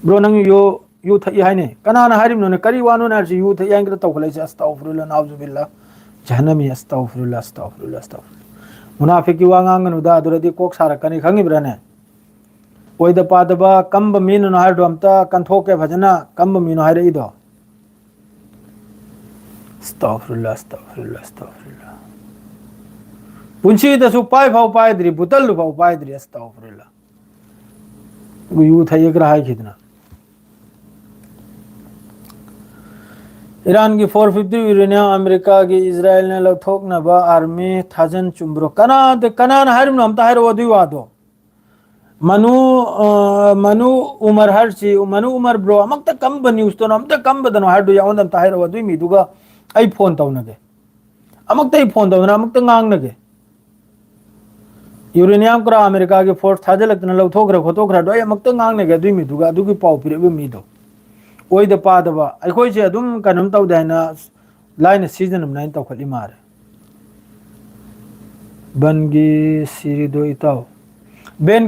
Speaker 1: ब्रो नंग यू थई हाइने कनाना हारिम नो करी वानो नारसी यू थई यांग तौखलाइसे अस्तगफिरुल्लाह नाउजुबिल्लाह जहन्नमी अस्तगफिरुल्लाह अस्तगफिरुल्लाह अस्तगफिरुल्लाह मुनाफिकी वांगांगन उदा दुरदी कोक सारकनी खंगिब्राने ओइदा पादबा कंब मीनो हाइदो अमता कंथोके भजना कंब मीनो हाइरेइदो अस्तगफिरुल्लाह अस्तगफिरुल्लाह अस्तगफिरुल्लाह पुंची दसु पाय फाउ पायद्री बुतल फाउ पायद्री अस्तगफिरुल्लाह यू थई एकरा हाय कितना ईरान की 450 यूरेनियम अमेरिका की इजराइल ने लौथोकनबा आर्मी थाजन चुम्ब्रो कनान हारिम नमता हाइरो वदु वादो मनु उमर हरसी मनु उमर ब्रो अमक कम न्यूज तो अमत कम बदनो हाइदो यावंदम ताहिरो वदु मीदुगा आई फोन तौनगे अमक तई फोन तौना अमक ngangnage यूरेनियम करा अमेरिका के फोर्स थाजलक्तना लौथोखरा खोतोखरा दो अमक ngangnage दुई मीदुगा दुगी पाउ पिरेबे मीदो ओइदा पादबा अखोइ से अदुम कनम तौदाइना लाइन सीजन 9 तौखलि मारे बनगी सिरिदो इताव बेन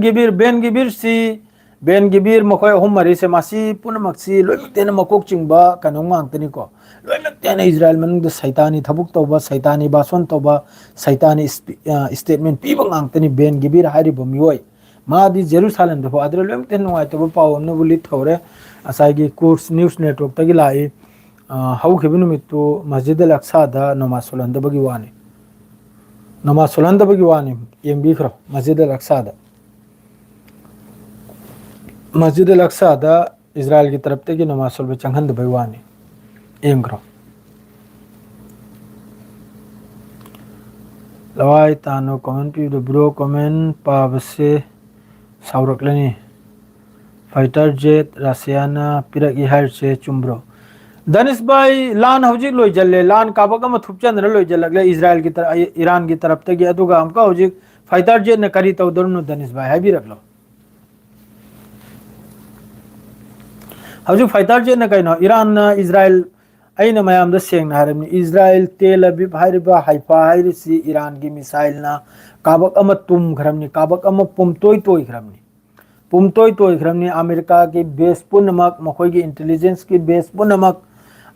Speaker 1: गिबिर मखोय हुमरी से मासी पुनमक्सी लोइमतेन मकोक चिंगबा कनों मांगतनी को लोइमतेन इजराइल मनुंग सैतानी थबुक तौबा सैतानी बासन तौबा सैतानी स्टेटमेंट पीबा मांगतनी बेन गिबिर हारिबो मियोय मादी जेरूसलम दफो अदर लोइमतेन नुआइतबो पाव नबुली थौरे असाइगी कोर्स न्यूज नेटवर्क तगी लाई हौखिबु नुमित्तु मस्जिद अल अक्सा दा नमाज सोलंदबगी वानी नमाज सोलंदबगी वानी येंबिखरो मस्जिद अल अक्सा दा मस्जिद अल अक्सा दा इजराइल की तरफ तगी नमाज सोलबे चंगहंदबगी वानी येंग्रो लवाई तानो कमेंट पीबदो ब्रो कमेंट पाबसे सावरकलनी फाइटर जेट रशियाना पिरक इहर से चुम्ब्रो दनिश भाई लान हौजिक लोई जल्ले लान काबक म थुपचन लोई जल्लगले इजराइल की तरफ ईरान की तरफ तगी अदुगा हमका हौजिक फाइटर जेट ने करी तौदरनो दनिश भाई हाइबिरकलो हजू फाइटर जेट ने कइनो ईरान ना इजराइल अइना मयाम द सेंग ना हरमनी इजराइल तेल अबीब हाइरिबा हाइफा हाइरिसी ईरान की मिसाइल ना काबक अम तुम खरमनी काबक अम पुमतोय तोय खरमनी पुमतोय तोय खरमनी अमेरिका की बेस पुनमक मखोय की इंटेलिजेंस की बेस पुनमक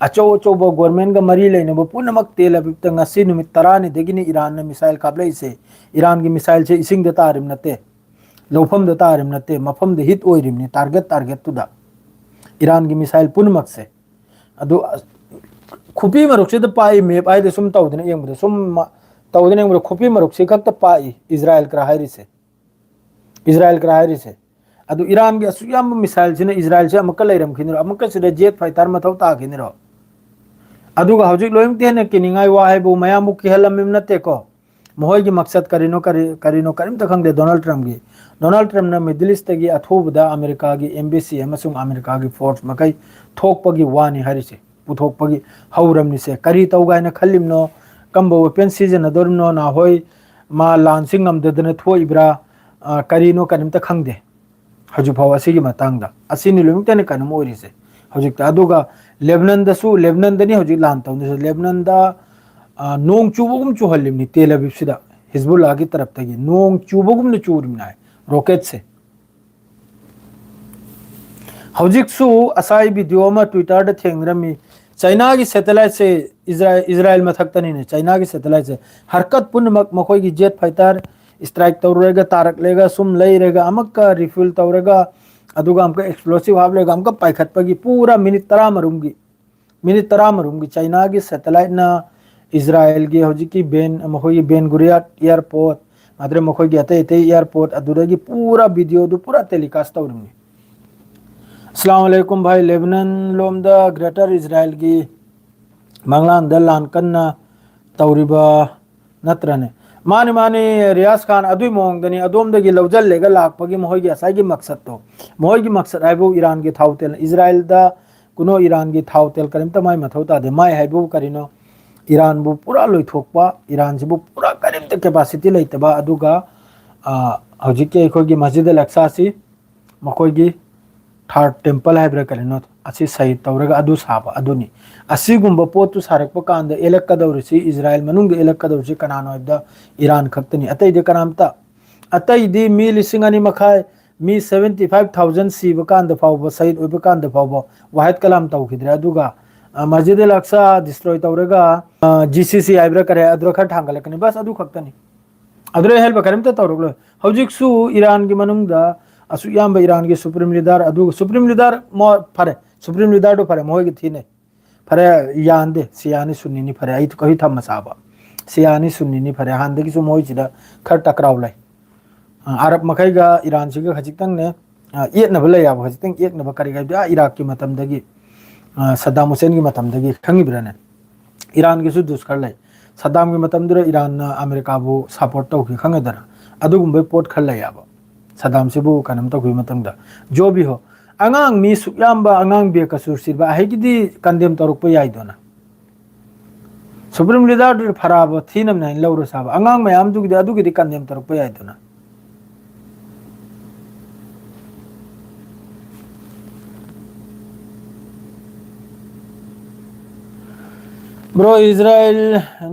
Speaker 1: अचो अचो गवर्नमेंट का मरी लेने पुनमक तेल अबीब त ngasi नुमित 10 ने देगिनी ईरान ने मिसाइल काबले से ईरान की मिसाइल से इसिंग द तारिम नते लौफम द तारिम नते मफम द हिट ओइरिमनी टारगेट तुदा ईरान की मिसाइल पुनमक से अदु खुपी मरुक से पाई मेप आइ सुम तौदने यंग सुम तौदने यंग खुपी मरुक से खत पाई इजराइल क्राहरी से अदु ईरान के असुयाम मिसाइल से इजराइल से अमक लेरम खिनिरो अमक से जेट फाइटर मथौ ता खिनिरो अदुगा हौजिक लोयम तेने किनिंगाई वा हाइबु मयामु की हलम नते को मोहय की मकसद करिनो करिम त खंगदे डोनाल्ड ट्रम्प ना मिडिल ईस्ट की अथोबदा अमेरिका की एम्बेसी अमसुंग अमेरिका की फोर्स मकई थोकपगी वानी हरिसे पुथोकपगी हौरमनि से करी तौगायना खल्लिमनो कंबो वेपन सीजन दोरनो ना होय मा लांसिंग अमददने थोइब्रा करिनो करिम त खंगदे हजु फाव असिगी मतंगदा असिनि लोयम तेने कनम ओरिसे हौजिक त अदुगा लेबनान दसु लेबनान दनी हौजिक लान तौने लेबनान दा नोंग चुबगुम चुहल्लिमनि तेल अबीब सिदा हिजबुल्लाह की तरफ तगी नोंग चुबगुम ने चूरिमनाय रॉकेट से हौजिक सु असाई वीडियो में ट्विटर द थेंगरमी चाइना की सैटेलाइट से इजराइल मथक्तनी ने चाइना की सैटेलाइट से हरकत पुनमक मखोय की जेट फाइटर स्ट्राइक तौरेगा तारक लेगा सुम लेरेगा अमक रिफ्यूल तौरेगा अदुगा हमका एक्सप्लोसिव हाब लेगा हमका पाइखतपगी पूरा मिनट 30 मरुंगी चाइना की सैटेलाइट ना इजराइल की हौजिकी बेन गुरियत एयरपोर्ट माद्रे मखोय की अते एयरपोर्ट अदुरगी पूरा वीडियो दु पूरा टेलीकास्ट तौरमनी अस्सलाम वालेकुम भाई लेबनान लोम द ग्रेटर इजराइल की मंगलान द लानकन्ना तौरिबा नत्रने माने रियाज खान अदुई मोंगदनी अदोमदगी लौजल लेगा लाकपगी मोहय की असाई मकसद तो मोहय की मकसद आइबो ईरान की थाउतेल इजराइल दा कुनो ईरान की थाउतेल करिम तमाई मथौता दे माय हाइबो करिनो ईरान बु पूरा लोइथोकपा ईरान से बु पूरा करिम त कैपेसिटी लेतबा अदुगा हौजिके अखोगी मस्जिद अल अक्सा सी मखोगी थर्ड टेम्पल हाइब्रा करिनो असी सही तौरगा अदु साबा अदुनी असीगुंबा पोतु सारकपा कांद एलकदौरसी इजराइल मनुंग एलकदौरसी कनानो द ईरान खक्तनी अतै दे कनामता अतै दि मी लिसिंग अनि मखाय मी 75000 सीब कांद फावबा सहीद ओइबा कांद फावबा वाहिद कलाम तौखिद्रे अदुगा मस्जिद अल अक्सा डिस्ट्रॉय तौरगा जीसीसी हाइब्रा करे अद्रो खर थांगलकनी बस अदु खक्तनी अद्रो हेल्प करिम त तौरगलो हौजिक सु ईरान की मनुंग दा असु याम ईरान की सुप्रीम लीडर अदु सुप्रीम लीडर मो फरे सुप्रीम लीडर दो फरे मोय की थीने फरे यानदे सियानी सुन्नी फरे आई तो कही था मसाबा सियानी सुन्नी फरे हांदे की सु मोय चिदा खर टकराव लाई अरब मखैगा ईरान सिगा खजितंग ने एक नबले या खजितंग एक नब करिगा इराक की मतमदगी सद्दाम हुसैन की मतमदगी खंगिब्रने ईरान की सु दुष्कर लाई सद्दाम की मतमदुर ईरान अमेरिका बु सपोर्ट तौखि खंगदर अदुगुंबे पोट खल्ला याबा सद्दाम सिबु कनम तौखि मतंगदा जो भी हो अंगांग मी सुयाम्बा अंगांग बे कसुर सिरबा हाइगिदी कंडेम तौरप याइदोना सुप्रीम लीडर फराब थीनम नाइन लौरो साब अंगांग मयाम दुगिदी अदुगिदी कंडेम तौरप याइदोना ब्रो इजराइल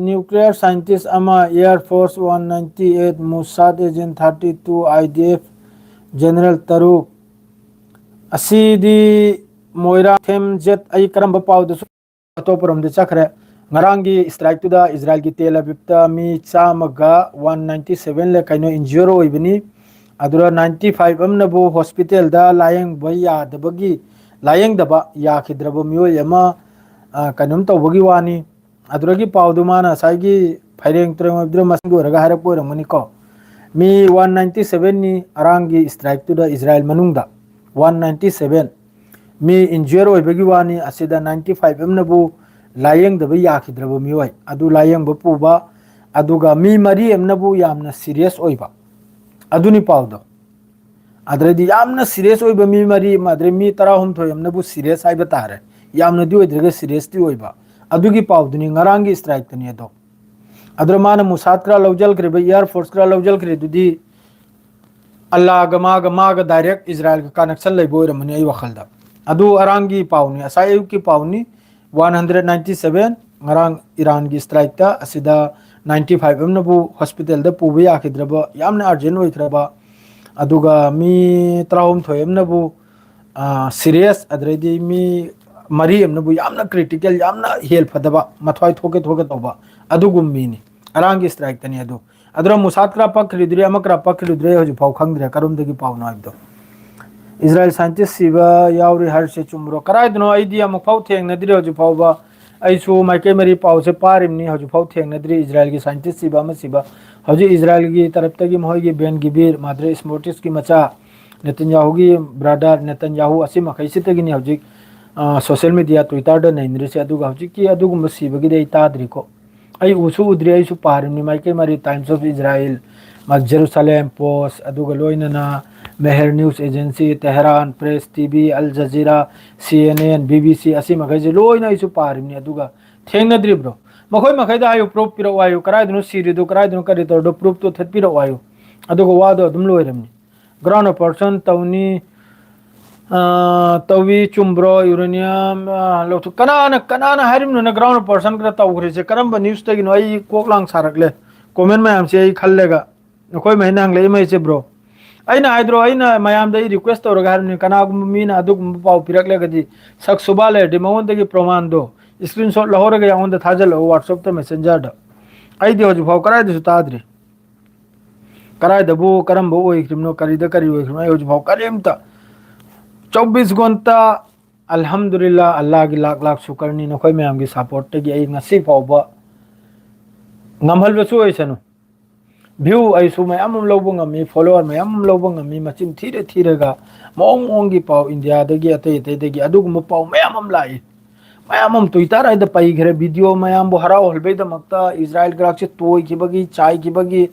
Speaker 1: न्यूक्लियर साइंटिस्ट अमा air force 198 Mossad agent 32 IDF general तरुक असीदी मोइरा थेम जेट आई करम पाउद अतोपरम दे चखरे ngaranggi strike tu da Israel ki Tel Aviv ta mi chamaga 197 le kaino injure oibani adura 95 amna bo hospital da layang baya dabagi layang daba ya khidrabo miyo yama kanum to bogi wani adura ki paudu mana sai gi firing trem adura masgo raga hare po ramani ko mi 197 ni arangi strike tu da Israel manungda 197 mi injure oibagi wani asida 95 amna bo layang da ya khidrabo miyo adu layang bo puba aduga mi mari amna bo yamna serious oiba aduni paudo adredi yamna serious oiba mi mari madre mi tarahum tho yamna bo serious ai batare yamna di oidrega serious ti oiba adugi pauduni ngarangi strike tani do other माना Mossad करा लौजल करे air force करा लौजल करे दुदी अल्लाह गा मागा direct Israel का connection लेबो रमनी आई वखलदा अदु अरांगी पाउनी असायु की पाउनी 197 ngarang Iran gi strike ta asida 95 amnabu hospital da pubi akhidraba yamna urgent oikraba aduga mi traum thoyamnabu serious adredi mi mari amnabu yamna critical yamna help fadaba mathwai thoke toba adugum mi ni arang gi strike tani adu adra musad kra pak ridre amakra pak ridre hoju pau khangdre karum dagi pau na abdo Israel scientist siba yauri har se chumro karai dno idea amak pau theng nadire hoju pau ba aisu maike mari pau se parim ni hoju pau theng nadire Israel gi scientist siba ma siba hoju Israel gi taraf tagi mohoi gi Ben Gvir madre Smotrich ki macha Netanyahu gi brother Netanyahu asima khaisi tagi ni hoju social media Twitter da nainre se adu ga hoju ki adu gum siba gi dei tadri ko ai usu udri ai su parim ni maike mari Times of Israel mag Jerusalem Post adu ga loina na Meher News Agency Tehran Press TV Al Jazeera CNN BBC asi magai je loina isu parim ni aduga thengna dri bro makhoi makhai da ayu proof piro ayu karai dunu siri du karai dunu kari to do proof to that piro ayu aduga wado dum loiram ni ground person tawni tawi chumbro uranium lo to kanana harim no na ground person kra taw gre je karamba news tagi no ai koklang sarakle comment ma am se ai khallega khoi mai nang le mai se bro aina hydro aina mayam dai request to gar ni kana mina aduk pau pirak le gadi sak subale de mawon dagi praman do screenshot lahore ga on the thajal whatsapp to messenger da ai de hoju pau karai de tadri karai da bu karam bo oi krimno kari da kari oi krim ai hoju pau karim ta 24 घंटा alhamdulillah allah gi lak lak shukar ni no khoi mayam gi support te gi ai ngasi pau ba ngamhal ba su ai sanu view ai su mai amum lobung ami follower mai amum lobung ami machin thire ga mong gi pau india da gi ate da gi adu gum pau mai amum lai mai amum twitter ai da pai gre video mai am bo hara hol be da makta israel grak che toy ki bagi chai ki bagi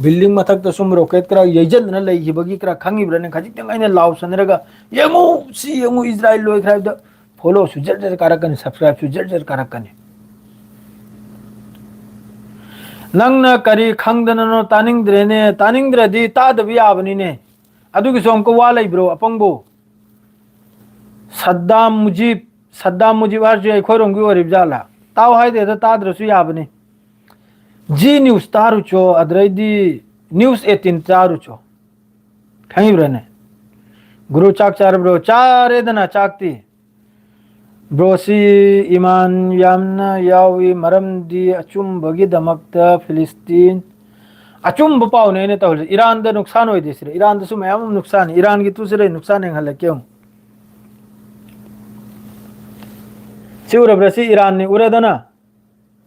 Speaker 1: building mathak ta sum rocket kra yejan na lai ki bagi kra khangi brane khajik tang aina law sanre ga yengu israel loi khra da follow su jar karakan subscribe su jar karakan nangna kari khangdana no taningdre di ta da bi abani ne adu gi som ko walai bro apangbo saddam mujib har je khoirong gi orib jala taw hai de da ta dra su yabani g news taru cho adrai di news 18 taru cho khangi brane guru chak char bro chare dana chakti bro si iman yamna yawi maram di achum bagi damakta Palestine achum bapau ne tawle Iran da nuksan hoy desre Iran da su mayam nuksan Iran gi tu sire nuksan en hale kyum siura bro si Iran ne ure dana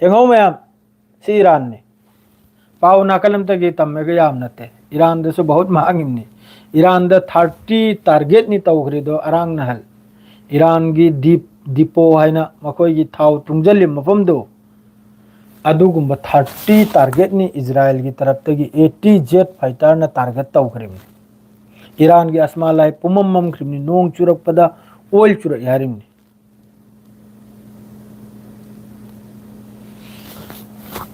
Speaker 1: engho mayam si Iran ne pau nakalam ta gi tamme ga yam nate Iran da su bahut mahangim ni Iran da 30 target ni tawgre do arang nahal Iran gi dipo haina makoi gi thau tungjalim mafam do adugumba 30 target ni Israel gi taraf tagi 80 jet fighter na target taw krim Iran gi asma lai pumam krim ni nong churak pada oil churak yarim ni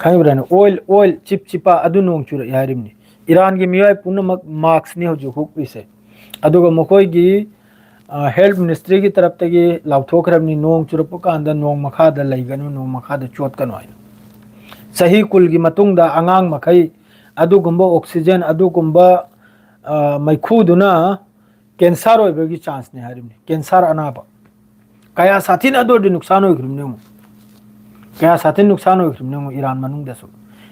Speaker 1: khai brane oil chipa adu nong churak yarim ni Iran gi miwai punam marks ni hoju huk ise aduga makoi gi health ministry ki taraf tagi lauthokram ni nong churapu kanda nong makha da laiganu nong makha da chot kanu ai sahi kul gi matung da angang makhai adu gumba oxygen adu gumba maikhu duna cancer oi bagi chance ne harim ni cancer anaba kaya sathin adu di nuksan oi grim ne mu kaya sathin nuksan oi grim ne mu Iran manung da su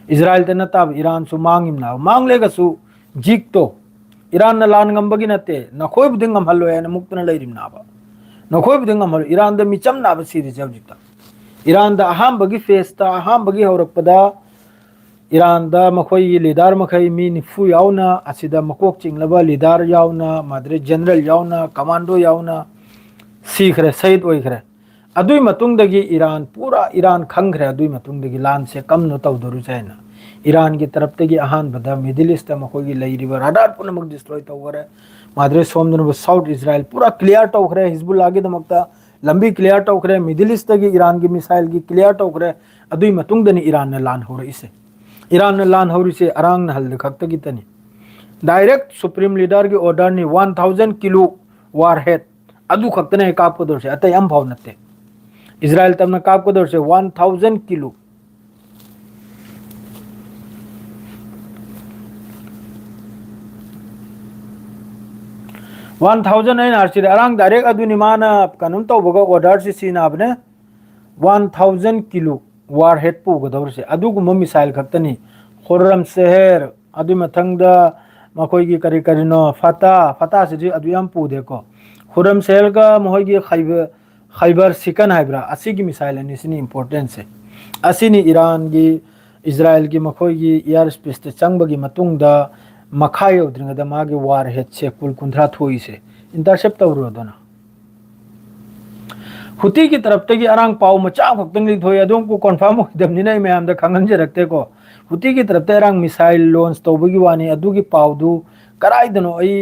Speaker 1: Israel te na tab Iran su mangim na mangle ga su jik to Iran na lan ngam bagi nate na khoi buding ngam hallo ya na muktana leirim na ba na khoi buding ngam hallo Iran da micham na ba siri jaw jikta Iran da aham bagi festa aham bagi horak pada Iran da makhoi leader makhai mi ni fu yauna asida makok chinglaba leader yauna madre general yauna commando yauna sikhre said oi khre adui matung dagi Iran pura Iran khangre adui matung dagi lan se kam no taw doru chaina Iran की तरफ तगी आहान बदा Middle East मखोगी लैरिबा radar पुनमक destroy तवरे माद्रे सोमदन साउथ इजराइल पूरा क्लियर टोखरे हिजबुल्लाह की दमकता लंबी क्लियर टोखरे मिडिल ईस्ट तगी ईरान की मिसाइल की क्लियर टोखरे अदुई मतुंग दनी ईरान ने लान हो रही से ईरान ने लान हौरी से अरांग न हल खक्त की तनी डायरेक्ट सुप्रीम लीडर की ऑर्डर नि 1000 किलो वारहेड अदु खक्त ने काप को दौर से अतः हम भाव नते इजराइल तमना काप को दौर से 1000 kilo 1000 ai nar chire arang direct aduni mana kanum to boga order si sinabne 1000 kilo warhead pu go dawr se adu gu missile khaktani khurram seher adu mathangda makoi gi kari kari no fata se ji adu yam pu de ko khurram seher ga mohoi gi khaybar sikan haibra asi gi missile ni sini important se asini iran gi israel gi makoi gi air space te changba gi matungda मखाई उद्रिंगदा मागे वार head से कुल कुंद्रा थोई से intercept तौर दोना हुती की तरफ तक अरांग पाव मचा खक्तंग थोई अदों को कंफर्म होदमनि नै मैम द खंगन जे रखते को हुती की तरफ ते अरांग मिसाइल लॉन्च तौबगी वानी अदु की पाव दु कराई दनो आई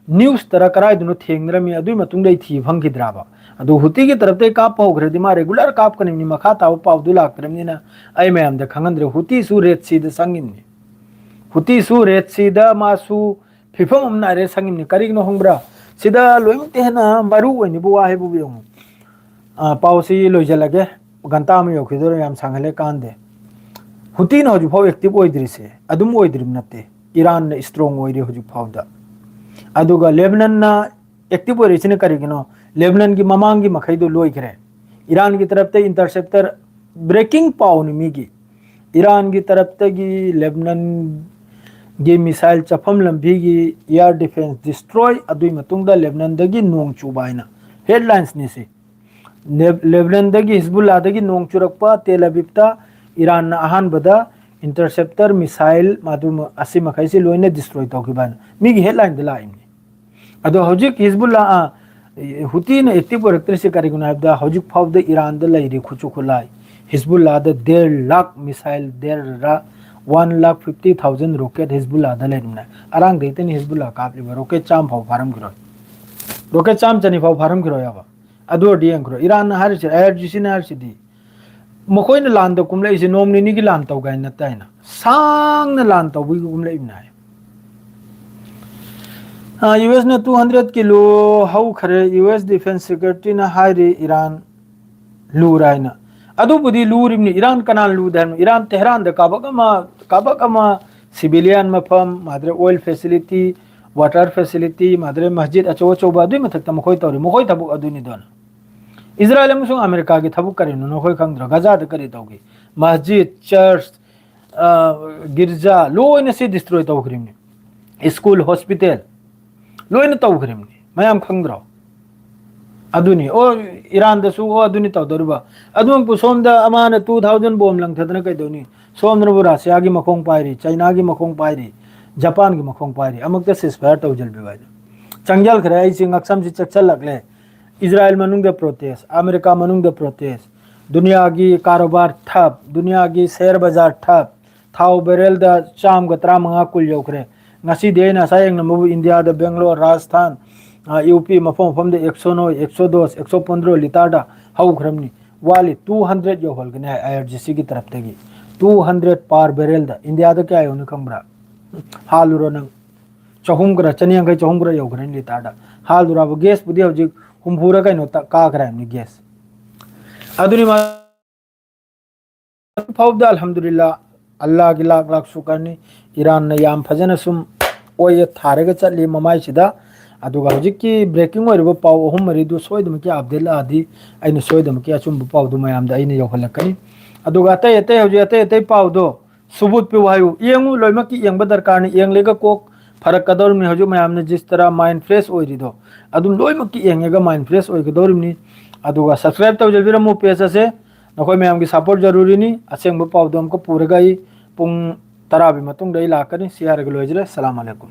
Speaker 1: न्यूज़ तरह कराई दनो थेंगरमी अदु मतुंग दै थी भंगिद्राबा अदु हुती की तरफ ते काप हो ग्रेदि मा रेगुलर काप कनि मखा ताव पाव दु लाक्तरमनि ना आई मैम द खंगन रे हुती सु रेड सी द संगिन हुती सु रेड सीदा मासु फिफम हमना रे संगिम नि करिग न होंब्रा सिदा लोइम तेना मारू ओनि बुवा हे बुबि ओं पाउसी लोइजलगे घंटा में योखिदो याम सांगले कांदे हुती न होजु फाव एक्टिव ओइद्रि से अदुम ओइद्रिम नते ईरान ने स्ट्रांग ओइरि होजु फावदा अदुगा लेबनान ना एक्टिव ओइरि छिने करिगनो लेबनान की ममांग की मखैदो लोइखरे ईरान की तरफ ते इंटरसेप्टर ब्रेकिंग पाउ नि मिगी ईरान की तरफ ते की लेबनान गे मिसाइल चफम लंबी की एयर डिफेंस डिस्ट्रॉय अदुई मतुंगदा लेबनान दगी नोंग चुबाइना हेडलाइंस नि से लेबनान दगी हिजबुल्लाह दगी नोंग चुरकपा तेल अविवता ईरान ना अहान बदा इंटरसेप्टर मिसाइल मादुम असि मखैसे लोइने डिस्ट्रॉय तौकिबान मिगी हेडलाइन दला इमनी अदो हौजिक हिजबुल्लाह हुती ने एक्टिव रक्तरे से करिगुना अबदा हौजिक फाव द ईरान द लैरि खुचु खुलाई हिजबुल्लाह द 1.5 लाख मिसाइल 1,50,000 रॉकेट हिजबुल्लाह द लेना अरांग देते नि हिजबुल्लाह कापली रॉकेट चाम फाव फारम गिरो रॉकेट चाम चनी फाव फारम गिरो याबा अदो डियं गिरो ईरान हर से air जिसिन her Sidi मखोइन lawn the कुमले इसे नोमनी नि की लान तौ गाय नताइना सांग न लान तौ बुई कुमले इना यूएस ने 200 किलो हाउ खरे यूएस डिफेंस सेक्रेटरी ना हाइरे ईरान लूराइना अदुबुदी लूरिमनि ईरान कनाल लूदन ईरान तेहरान द काबकमा सिविलियन मफम मादरे ऑयल फैसिलिटी वाटर फैसिलिटी मादरे मस्जिद अचो चोबा दुई मथक मखोय तौरी मखोय थबुक अदुनि दोन इजराइल अमसुंग अमेरिका की थबुक करिनु नखोय खंद्र गजा द करि तौगी मस्जिद चर्च गिरजा लोइन से डिस्ट्रॉय तौखरिमनि स्कूल हॉस्पिटल लोइन तौखरिमनि मयाम खंद्र अदुनी ओ ईरान दसु ओ अदुनी तौदरबा अदुम पुसोम द अमान 2000 बोम लंग थदन कै दोनी सोम नबु रशिया की मखोंग पाइरी चाइना की मखोंग पाइरी जापान की मखोंग पाइरी अमक द सिस्फायर तौजल बिवाज चंगल खरे आई सिंग अक्सम से चक्चल लगले इजराइल मनुंग द प्रोटेस्ट अमेरिका मनुंग द प्रोटेस्ट दुनिया की कारोबार ठप दुनिया की शेयर बाजार ठप थाव बेरेल द चाम गत्रा मंगा कुल योखरे ngasi de na sayang na mubu india da bangalore rajasthan UP मफम 109 110 115 लिताडा हाउ खरमनी वाली 200 यो होलगने आईआरजीसी की तरफ तेगी 200 पार बेरेल दा इंडिया दा क्या योन खंबरा हालुरो नंग चहुमग्रा चनियंग kai चहुमग्रा यो खरन लिताडा हालुरा ब गैस बुदी हजि हुमफुरा kai नो का खरामनी गैस अदुनी मा फाउदा अल्हम्दुलिल्लाह अल्लाह की लाख लाख शुक्रनी ईरान ने याम फजन सुम ओय थारेगा चली ममाई सिदा अदुगा हजिकी ब्रेकिंग ओइरबो पाव अहुम मरिदु सोयदम कि अब्दुल आदि आइने सोयदम कि अचुम पाव दु मयाम दा आइने योखलकनी अदुगा तय तय हजि तय तय पाव दो सुबुत पे वायु येंगु लोइमा की येंग दरकार नि येंग लेगा कोक फरक कदर में हजु मयाम ने जिस तरह माइंड फ्रेश ओइरिदो अदुम लोइमा की येंगेगा माइंड फ्रेश ओइगदोर नि अदुगा सब्सक्राइब तव जबिरमु पेज से नखोय मयाम की सपोर्ट जरूरी नि असेंग पाव दो हमको पूरेगा ही पुंग तराबी मतुंग दई लाकनी सियारग लोइजरे अस्सलाम वालेकुम।